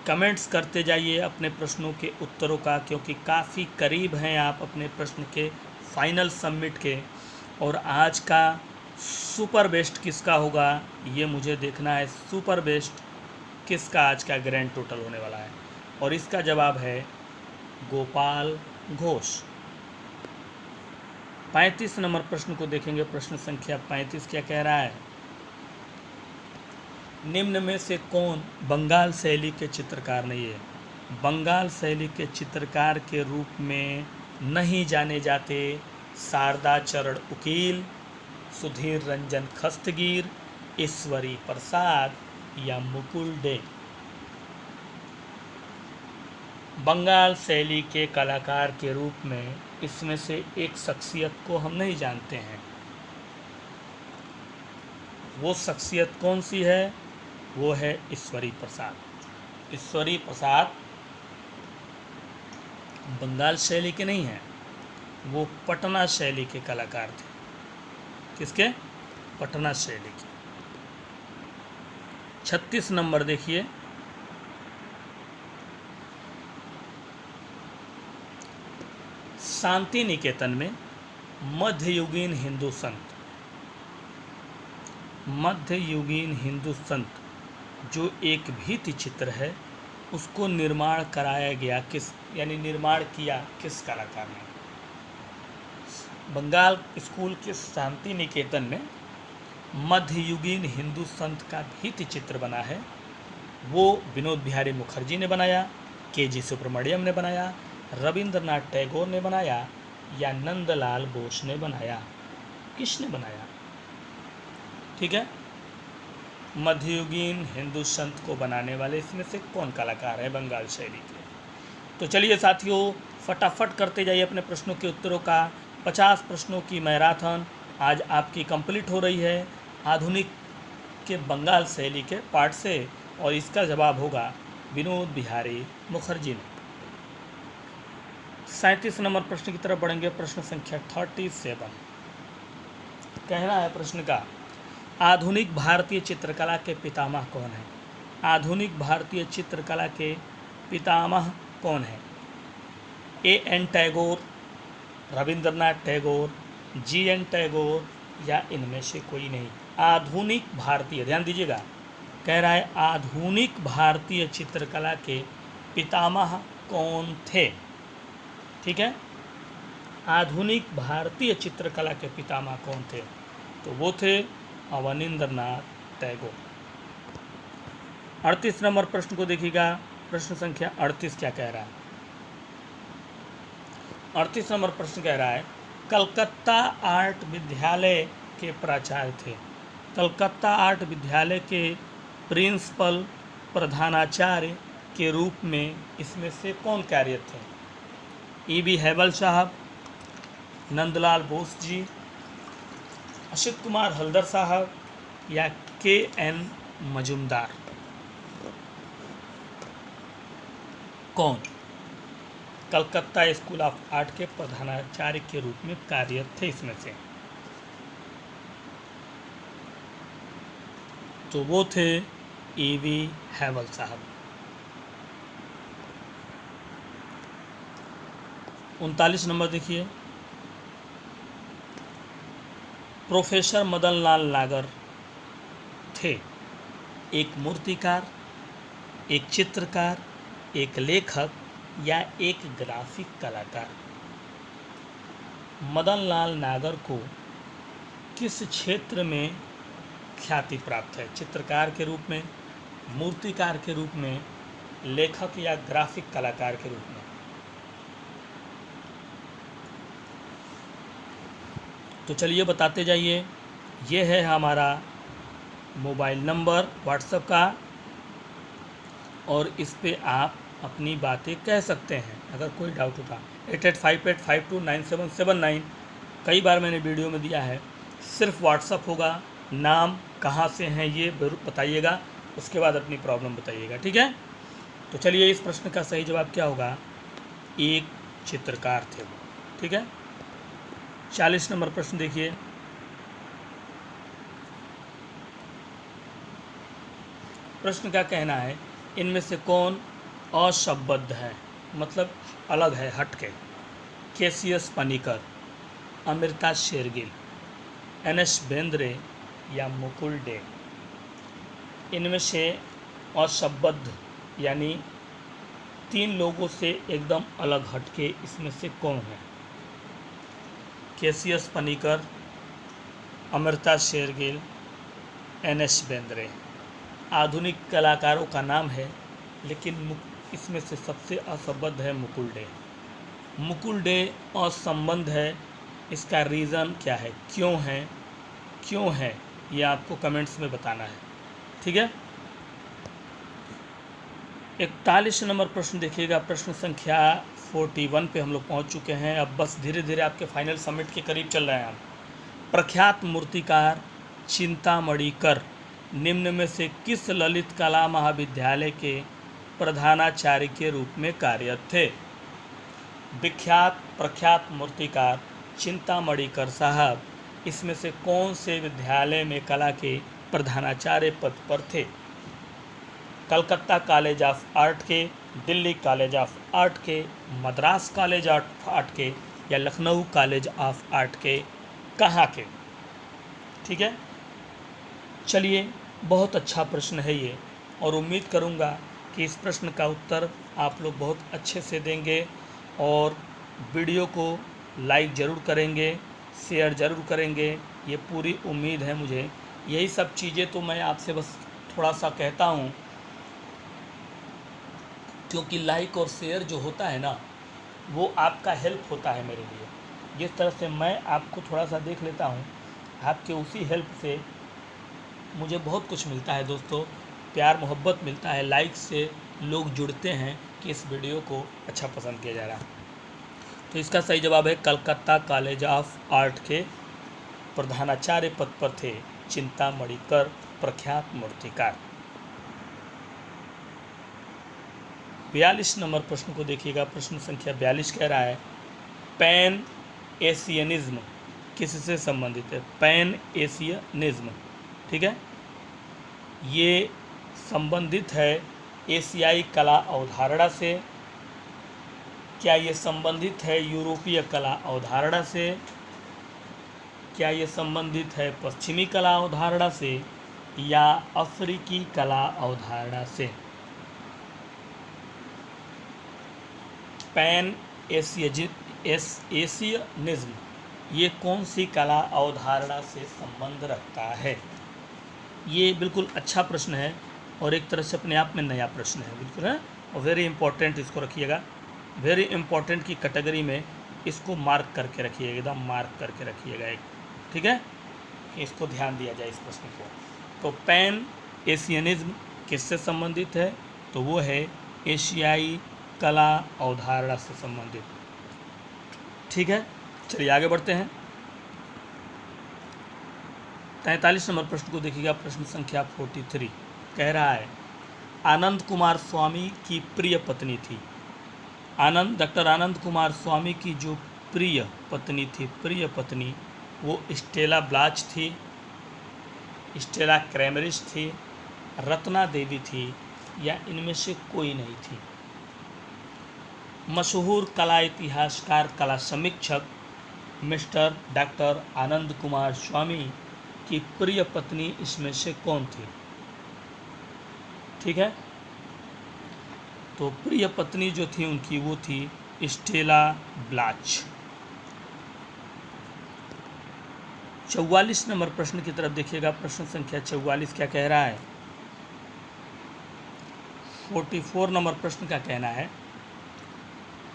कमेंट्स करते जाइए अपने प्रश्नों के उत्तरों का, क्योंकि काफ़ी करीब हैं आप अपने प्रश्न के फाइनल सबमिट के। और आज का सुपर बेस्ट किसका होगा ये मुझे देखना है। सुपर बेस्ट किसका आज का ग्रैंड टोटल होने वाला है? और इसका जवाब है गोपाल घोष। 35 नंबर प्रश्न को देखेंगे। प्रश्न संख्या 35 क्या कह रहा है? निम्न में से कौन बंगाल शैली के चित्रकार नहीं है? बंगाल शैली के चित्रकार के रूप में नहीं जाने जाते शारदा चरण उकील, सुधीर रंजन खस्तगीर, ईश्वरी प्रसाद या मुकुल डे। बंगाल शैली के कलाकार के रूप में इसमें से एक शख्सियत को हम नहीं जानते हैं। वो शख्सियत कौन सी है? वो है ईश्वरी प्रसाद। ईश्वरी प्रसाद बंगाल शैली के नहीं हैं, वो पटना शैली के कलाकार थे। किसके? पटना शैली के। 36 नंबर देखिए। शांति निकेतन में मध्ययुगीन हिंदू संत जो एक भित्ति चित्र है उसको निर्माण कराया गया निर्माण किया किस कलाकार ने? बंगाल स्कूल के शांति निकेतन में मध्ययुगीन हिंदू संत का भित्ति चित्र बना है। वो विनोद बिहारी मुखर्जी ने बनाया, के.जी. सुब्रमण्यम ने बनाया, रविंद्रनाथ टैगोर ने बनाया या नंदलाल बोस ने बनाया? किसने बनाया? ठीक है, मध्ययुगीन हिंदू संत को बनाने वाले इसमें से कौन कलाकार है बंगाल शैली के? तो चलिए साथियों फटाफट करते जाइए अपने प्रश्नों के उत्तरों का। 50 प्रश्नों की मैराथन आज आपकी कंप्लीट हो रही है आधुनिक के बंगाल शैली के पार्ट से, और इसका जवाब होगा विनोद बिहारी मुखर्जी ने। 37 नंबर प्रश्न की तरफ बढ़ेंगे। प्रश्न संख्या 37 कहना है प्रश्न का, आधुनिक भारतीय चित्रकला के पितामह कौन है? आधुनिक भारतीय चित्रकला के पितामह कौन है? A.N. टैगोर, रविंद्रनाथ टैगोर, G.N. टैगोर या इनमें से कोई नहीं? आधुनिक भारतीय, ध्यान दीजिएगा, कह रहा है आधुनिक भारतीय चित्रकला के पितामह कौन थे? ठीक है, आधुनिक भारतीय चित्रकला के पितामह कौन थे? तो वो थे अवनींद्रनाथ टैगोर। 38 नंबर प्रश्न को देखिएगा। प्रश्न संख्या 38 क्या कह रहा है? 38 नंबर प्रश्न कह रहा है, कलकत्ता आर्ट विद्यालय के प्राचार्य थे। कलकत्ता आर्ट विद्यालय के प्रिंसिपल प्रधानाचार्य के रूप में इसमें से कौन कार्यरत थे? E.B. हैवल साहब, नंदलाल बोस जी, असित कुमार हल्दर साहब या K.N. मजुमदार? कौन कलकत्ता स्कूल ऑफ आर्ट के प्रधानाचार्य के रूप में कार्यरत थे इसमें से? तो वो थे E.B. हैवल साहब। 39 नंबर देखिए। प्रोफेसर मदन लाल नागर थे एक मूर्तिकार, एक चित्रकार, एक लेखक या एक ग्राफिक कलाकार? मदन लाल नागर को किस क्षेत्र में ख्याति प्राप्त है? चित्रकार के रूप में, मूर्तिकार के रूप में, लेखक या ग्राफिक कलाकार के रूप में? तो चलिए बताते जाइए। ये है हमारा मोबाइल नंबर व्हाट्सएप का, और इस पे आप अपनी बातें कह सकते हैं अगर कोई डाउट होता। 8858529779। कई बार मैंने वीडियो में दिया है, सिर्फ व्हाट्सएप होगा, नाम कहाँ से हैं ये बताइएगा, उसके बाद अपनी प्रॉब्लम बताइएगा, ठीक है। तो चलिए, इस प्रश्न का सही जवाब क्या होगा? एक चित्रकार थे वो, ठीक है। 40 नंबर प्रश्न देखिए। प्रश्न का कहना है, इनमें से कौन अशब्दबद्ध है, मतलब अलग है, हटके? कैसियस पनीकर, अमृता शेरगिल, एन.एस. बेंद्रे या मुकुल डे? इनमें से अशब्दबद्ध यानी 3 लोगों से एकदम अलग हटके इसमें से कौन है? कैसियस पनीकर, अमृता शेरगिल, एन.एस. बेंद्रे। आधुनिक कलाकारों का नाम है, लेकिन इसमें से सबसे असंबद्ध है मुकुल डे। मुकुल डे असंबद्ध है, इसका रीज़न क्या है, क्यों है ये आपको कमेंट्स में बताना है, ठीक है। 41 नंबर प्रश्न देखिएगा। प्रश्न संख्या 41 पे हम लोग पहुंच चुके हैं। अब बस धीरे धीरे आपके फाइनल सबमिट के करीब चल रहे हैं हम। प्रख्यात मूर्तिकार चिंतामणि कर निम्न में से किस ललित कला महाविद्यालय के प्रधानाचार्य के रूप में कार्यरत थे? प्रख्यात मूर्तिकार चिंतामणि कर साहब इसमें से कौन से विद्यालय में कला के प्रधानाचार्य पद पर थे? कलकत्ता कॉलेज ऑफ आर्ट के, दिल्ली कॉलेज ऑफ आर्ट के, मद्रास कॉलेज ऑफ आर्ट के, या लखनऊ कॉलेज ऑफ आर्ट के? कहाँ के? ठीक है। चलिए, बहुत अच्छा प्रश्न है ये, और उम्मीद करूँगा कि इस प्रश्न का उत्तर आप लोग बहुत अच्छे से देंगे, और वीडियो को लाइक ज़रूर करेंगे, शेयर ज़रूर करेंगे, ये पूरी उम्मीद है मुझे। यही सब चीज़ें तो मैं आपसे बस थोड़ा सा कहता हूँ, क्योंकि लाइक और शेयर जो होता है ना, वो आपका हेल्प होता है मेरे लिए। जिस तरह से मैं आपको थोड़ा सा देख लेता हूँ, आपके उसी हेल्प से मुझे बहुत कुछ मिलता है दोस्तों, प्यार मोहब्बत मिलता है, लाइक से लोग जुड़ते हैं कि इस वीडियो को अच्छा पसंद किया जा रहा है। तो इसका सही जवाब है कलकत्ता कॉलेज ऑफ आर्ट के प्रधानाचार्य पद पर थे चिंतामणि कर, प्रख्यात मूर्तिकार। 42 नंबर प्रश्न को देखिएगा। प्रश्न संख्या 42 कह रहा है, पैन एशियनिज्म किससे संबंधित है? पैन एशियनिज्म, ठीक है, ये संबंधित है एशियाई कला अवधारणा से। क्या ये संबंधित है यूरोपीय कला अवधारणा से? क्या ये संबंधित है पश्चिमी कला अवधारणा से, या अफ्रीकी कला अवधारणा से? पैन एशियनिज्म ये कौन सी कला अवधारणा से संबंध रखता है? ये बिल्कुल अच्छा प्रश्न है, और एक तरह से अपने आप में नया प्रश्न है, बिल्कुल है, और वेरी इंपॉर्टेंट। इसको रखिएगा, वेरी इंपॉर्टेंट की कैटेगरी में इसको मार्क करके रखिएगा, एकदम मार्क करके रखिएगा एक, ठीक है, कि इसको ध्यान दिया जाए इस प्रश्न को। तो पैन एशियनिज्म किससे संबंधित है? तो वो है एशियाई कला अवधारणा से संबंधित, ठीक है। चलिए आगे बढ़ते हैं। 43 नंबर प्रश्न को देखिएगा। प्रश्न संख्या 43 कह रहा है, आनंद कुमार स्वामी की प्रिय पत्नी थी। डॉक्टर आनंद कुमार स्वामी की जो प्रिय पत्नी वो स्टेला ब्लाच थी, स्टेला क्रैमरिस थी, रत्ना देवी थी, या इनमें से कोई नहीं थी? मशहूर कला इतिहासकार, कला समीक्षक मिस्टर डॉक्टर आनंद कुमार स्वामी की प्रिय पत्नी इसमें से कौन थी? ठीक है, तो प्रिय पत्नी जो थी उनकी वो थी स्टेला ब्लाच। 44 नंबर प्रश्न की तरफ देखिएगा। प्रश्न संख्या 44 क्या कह रहा है, 44 नंबर प्रश्न का कहना है,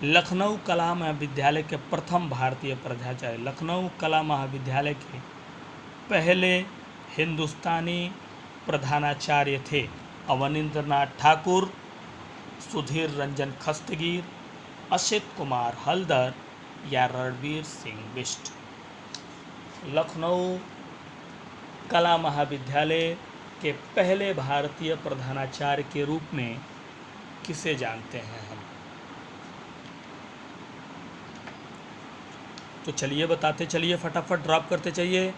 लखनऊ कला महाविद्यालय के प्रथम भारतीय प्राचार्य, लखनऊ कला महाविद्यालय के पहले हिंदुस्तानी प्रधानाचार्य थे अवनींद्रनाथ ठाकुर, सुधीर रंजन खस्तगीर, असित कुमार हल्दर या रणवीर सिंह बिष्ट। लखनऊ कला महाविद्यालय के पहले भारतीय प्रधानाचार्य के रूप में किसे जानते हैं हम? तो चलिए बताते चलिए, फटाफट ड्रॉप करते चलिए।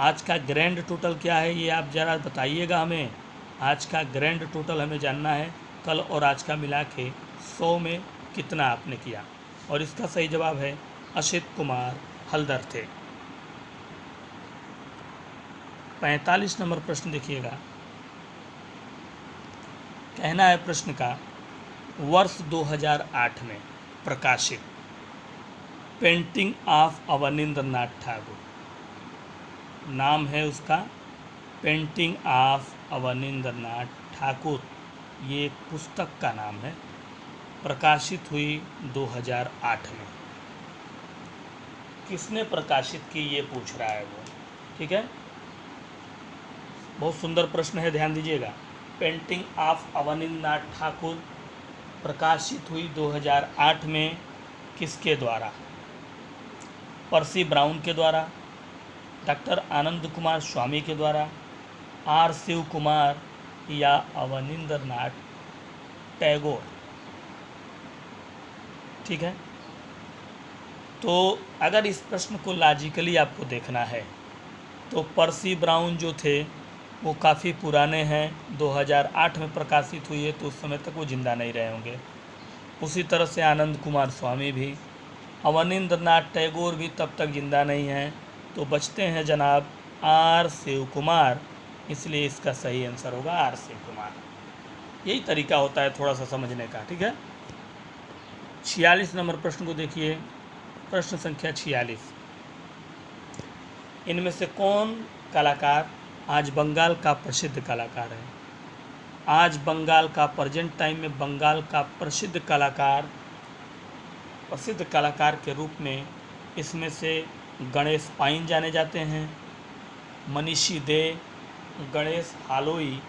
आज का ग्रैंड टोटल क्या है ये आप ज़रा बताइएगा हमें। आज का ग्रैंड टोटल हमें जानना है, कल और आज का मिला के 100 में कितना आपने किया। और इसका सही जवाब है असित कुमार हल्दर थे। 45 नंबर प्रश्न देखिएगा, कहना है प्रश्न का, वर्ष 2008 में प्रकाशित पेंटिंग ऑफ अवनींद्रनाथ ठाकुर, नाम है उसका पेंटिंग ऑफ अवनींद्रनाथ ठाकुर, ये एक पुस्तक का नाम है, प्रकाशित हुई 2008 में। किसने प्रकाशित की ये पूछ रहा है वो, ठीक है। बहुत सुंदर प्रश्न है, ध्यान दीजिएगा। पेंटिंग ऑफ अवनींद्रनाथ ठाकुर प्रकाशित हुई 2008 में, किसके द्वारा? पर्सी ब्राउन के द्वारा, डॉक्टर आनंद कुमार स्वामी के द्वारा, आर शिव कुमार या अवनींद्रनाथ टैगोर, ठीक है। तो अगर इस प्रश्न को लॉजिकली आपको देखना है तो पर्सी ब्राउन जो थे वो काफ़ी पुराने हैं, 2008 में प्रकाशित हुई है, तो उस समय तक वो जिंदा नहीं रहे होंगे। उसी तरह से आनंद कुमार स्वामी भी, अवनींद्रनाथ टैगोर भी तब तक जिंदा नहीं हैं, तो बचते हैं जनाब आर शिव कुमार, इसलिए इसका सही आंसर होगा आर शिव कुमार। यही तरीका होता है थोड़ा सा समझने का, ठीक है। 46 नंबर प्रश्न को देखिए, प्रश्न संख्या 46, इनमें से कौन कलाकार आज बंगाल का प्रसिद्ध कलाकार है? आज बंगाल का, प्रेजेंट टाइम में बंगाल का प्रसिद्ध कलाकार के रूप में इसमें से गणेश पाइन जाने जाते हैं, मनीषी दे, गणेश हालोई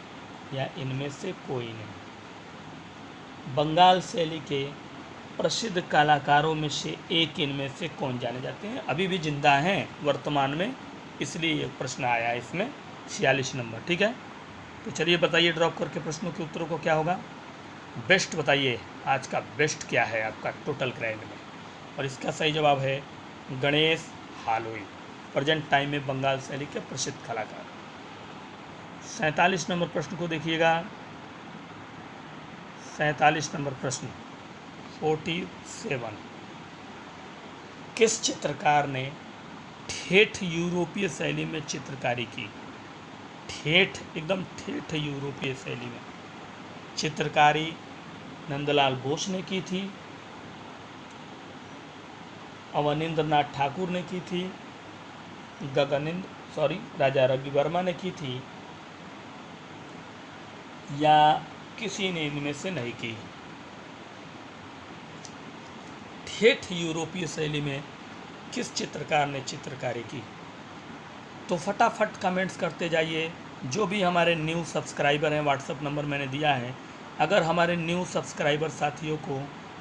या इनमें से कोई नहीं। बंगाल शैली के प्रसिद्ध कलाकारों में से एक इनमें से कौन जाने जाते हैं? अभी भी जिंदा हैं वर्तमान में, इसलिए ये प्रश्न आया है इसमें 46 नंबर, ठीक है। तो चलिए बताइए ड्रॉप करके प्रश्नों के उत्तरों को क्या होगा। बेस्ट बताइए, आज का बेस्ट क्या है आपका टोटल ग्रैंड में? और इसका सही जवाब है गणेश हालोई, प्रेजेंट टाइम में बंगाल शैली के प्रसिद्ध कलाकार। 47 नंबर प्रश्न को देखिएगा, 47 नंबर प्रश्न 47, किस चित्रकार ने ठेठ यूरोपीय शैली में चित्रकारी की? ठेठ, एकदम ठेठ यूरोपीय शैली में चित्रकारी नंदलाल बोस ने की थी, अवनींद्रनाथ ठाकुर ने की थी, राजा रवि वर्मा ने की थी, या किसी ने इनमें से नहीं की? ठेठ यूरोपीय शैली में किस चित्रकार ने चित्रकारी की? तो फटाफट कमेंट्स करते जाइए। जो भी हमारे न्यू सब्सक्राइबर हैं, व्हाट्सएप नंबर मैंने दिया है, अगर हमारे न्यू सब्सक्राइबर साथियों को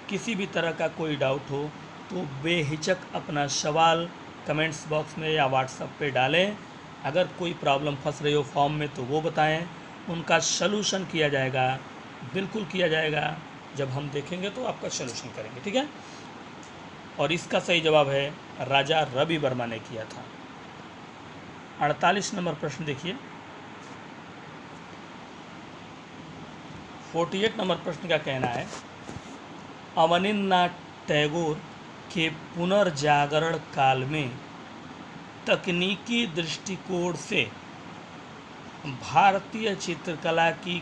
किसी भी तरह का कोई डाउट हो तो बेहिचक अपना सवाल कमेंट्स बॉक्स में या व्हाट्सएप पे डालें। अगर कोई प्रॉब्लम फंस रही हो फॉर्म में तो वो बताएं, उनका सलूशन किया जाएगा, बिल्कुल किया जाएगा। जब हम देखेंगे तो आपका सलूशन करेंगे, ठीक है। और इसका सही जवाब है राजा रवि वर्मा ने किया था। 48 नंबर प्रश्न देखिए, 48 नंबर प्रश्न का कहना है, अवनींद्रनाथ टैगोर के पुनर्जागरण काल में तकनीकी दृष्टिकोण से भारतीय चित्रकला की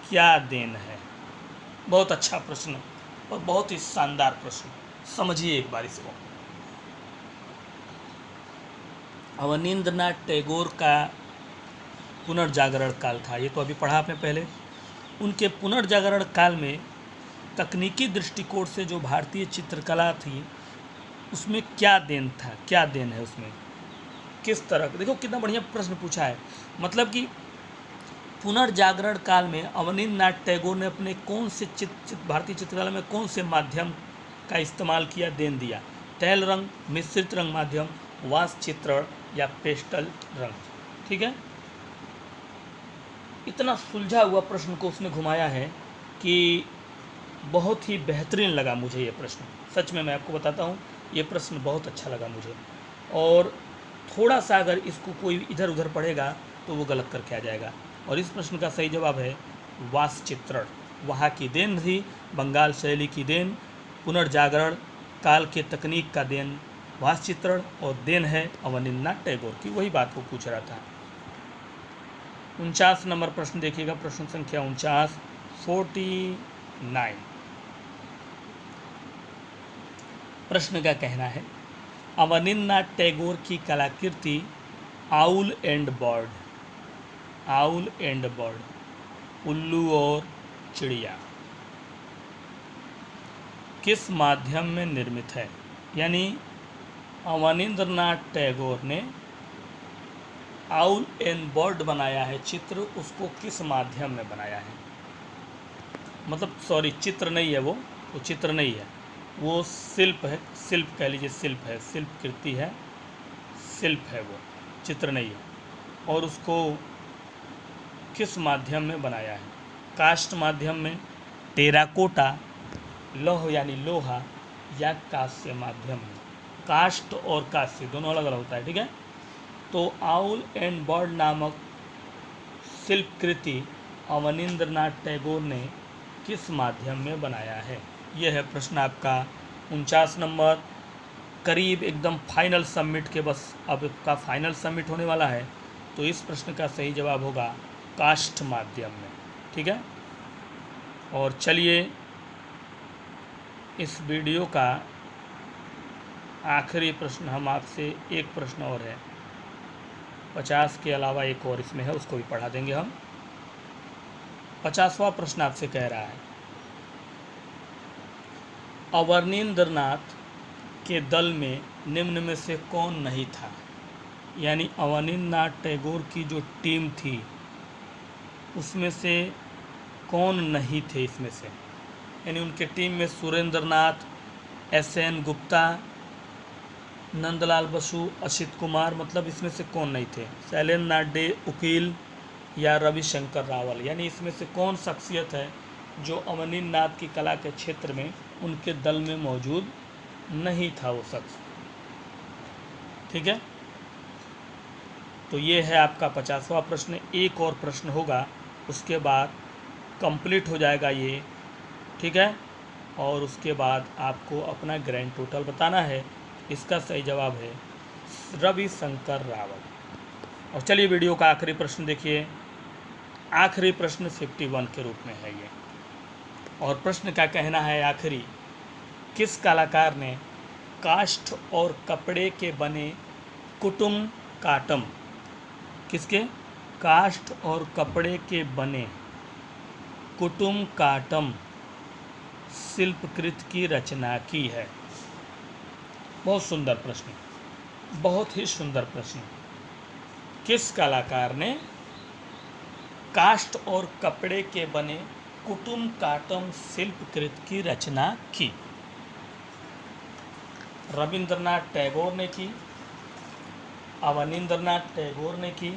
क्या देन है? बहुत अच्छा प्रश्न और बहुत ही शानदार प्रश्न, समझिए एक बार इसको। अवनींद्रनाथ टैगोर का पुनर्जागरण काल था, ये तो अभी पढ़ा आपने पहले। उनके पुनर्जागरण काल में तकनीकी दृष्टिकोण से जो भारतीय चित्रकला थी उसमें क्या देन था, क्या देन है उसमें, किस तरह, देखो कितना बढ़िया प्रश्न पूछा है। मतलब कि पुनर्जागरण काल में अवनींद्रनाथ टैगोर ने अपने कौन से भारतीय चित्रकला में कौन से माध्यम का इस्तेमाल किया, देन दिया। तैल रंग, मिश्रित रंग माध्यम, वास चित्रण या पेस्टल रंग। ठीक है, इतना सुलझा हुआ प्रश्न को उसने घुमाया है कि बहुत ही बेहतरीन लगा मुझे ये प्रश्न। सच में मैं आपको बताता हूँ, ये प्रश्न बहुत अच्छा लगा मुझे। और थोड़ा सा अगर इसको कोई इधर उधर पढ़ेगा तो वो गलत करके आ जाएगा। और इस प्रश्न का सही जवाब है वास चित्रण। वहाँ की देन थी, बंगाल शैली की देन, पुनर्जागरण काल के तकनीक का देन वास चित्रण, और देन है अवनींद्रनाथ टैगोर की। वही बात वो पूछ रहा था। 49 नंबर प्रश्न देखिएगा, प्रश्न संख्या 49, 49। प्रश्न का कहना है, अवनींद्रनाथ टैगोर की कलाकृति owl and bird, owl and bird, उल्लू और चिड़िया, किस माध्यम में निर्मित है। यानी अवनींद्रनाथ टैगोर ने आउल एंड बर्ड बनाया है चित्र, उसको किस माध्यम में बनाया है। मतलब सॉरी, चित्र नहीं है वो चित्र नहीं है, वो शिल्प है, शिल्प कह लीजिए, शिल्प है, शिल्प कृति है, शिल्प है वो, चित्र नहीं है। और उसको किस माध्यम में बनाया है, कास्ट माध्यम में, टेराकोटा, लौह यानी लोहा, या कांस्य माध्यम में। कास्ट और कांस्य दोनों अलग अलग होता है, ठीक है। तो आउल एंड बर्ड नामक शिल्प कृति अवनींद्रनाथ टैगोर ने किस माध्यम में बनाया है। यह है प्रश्न आपका 49 नंबर। करीब एकदम फाइनल सबमिट के, बस अब इसका फाइनल सबमिट होने वाला है। तो इस प्रश्न का सही जवाब होगा कास्ट माध्यम में, ठीक है। और चलिए इस वीडियो का आखिरी प्रश्न हम आपसे, एक प्रश्न और है, 50 के अलावा एक और इसमें है, उसको भी पढ़ा देंगे हम। 50वां प्रश्न आपसे कह रहा है, अवनींद्रनाथ के दल में निम्न में से कौन नहीं था। यानी अवनींद्रनाथ टैगोर की जो टीम थी उसमें से कौन नहीं थे इसमें से। यानी उनके टीम में सुरेंद्रनाथ, एस.एन. गुप्ता, नंदलाल बसु, असित कुमार, मतलब इसमें से कौन नहीं थे। शैलेंद्र नाथ डे, उकील, या रविशंकर रावल। यानी इसमें से कौन शख्सियत है जो अवनींद्रनाथ की कला के क्षेत्र में उनके दल में मौजूद नहीं था वो शख्स, ठीक है। तो ये है आपका 50वां प्रश्न। एक और प्रश्न होगा, उसके बाद कंप्लीट हो जाएगा ये, ठीक है। और उसके बाद आपको अपना ग्रैंड टोटल बताना है। इसका सही जवाब है रविशंकर रावल। और चलिए वीडियो का आखिरी प्रश्न देखिए। आखिरी प्रश्न 51 के रूप में है ये, और प्रश्न का कहना है आखिरी, किस कलाकार ने काष्ठ और कपड़े के बने कुटुम काटम, किसके, काष्ठ और कपड़े के बने कुटुम काटम शिल्पकृत की रचना की है। बहुत सुंदर प्रश्न, बहुत ही सुंदर प्रश्न। किस कलाकार ने काष्ठ और कपड़े के बने कुटुम काटम शिल्पकृत की रचना की। रविंद्रनाथ टैगोर ने की, अवनींद्रनाथ टैगोर ने की,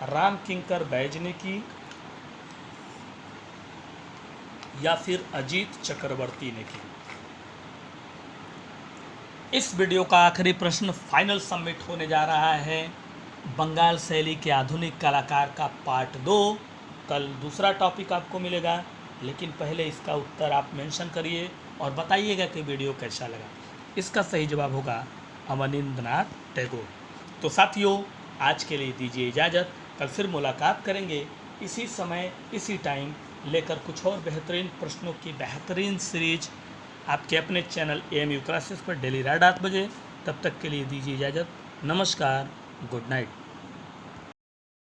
राम किंकर बैज ने की, या फिर अजीत चक्रवर्ती ने की। इस वीडियो का आखिरी प्रश्न फाइनल सबमिट होने जा रहा है। बंगाल शैली के आधुनिक कलाकार का पार्ट 2। कल दूसरा टॉपिक आपको मिलेगा, लेकिन पहले इसका उत्तर आप मेंशन करिए और बताइएगा कि वीडियो कैसा लगा। इसका सही जवाब होगा अवनींद्रनाथ टैगोर। तो साथियों, आज के लिए दीजिए इजाज़त। कल फिर मुलाकात करेंगे इसी समय इसी टाइम, लेकर कुछ और बेहतरीन प्रश्नों की बेहतरीन सीरीज आपके अपने चैनल AMU क्लासेस पर डेली रात 8 बजे। तब तक के लिए दीजिए इजाज़त। नमस्कार, गुड नाइट।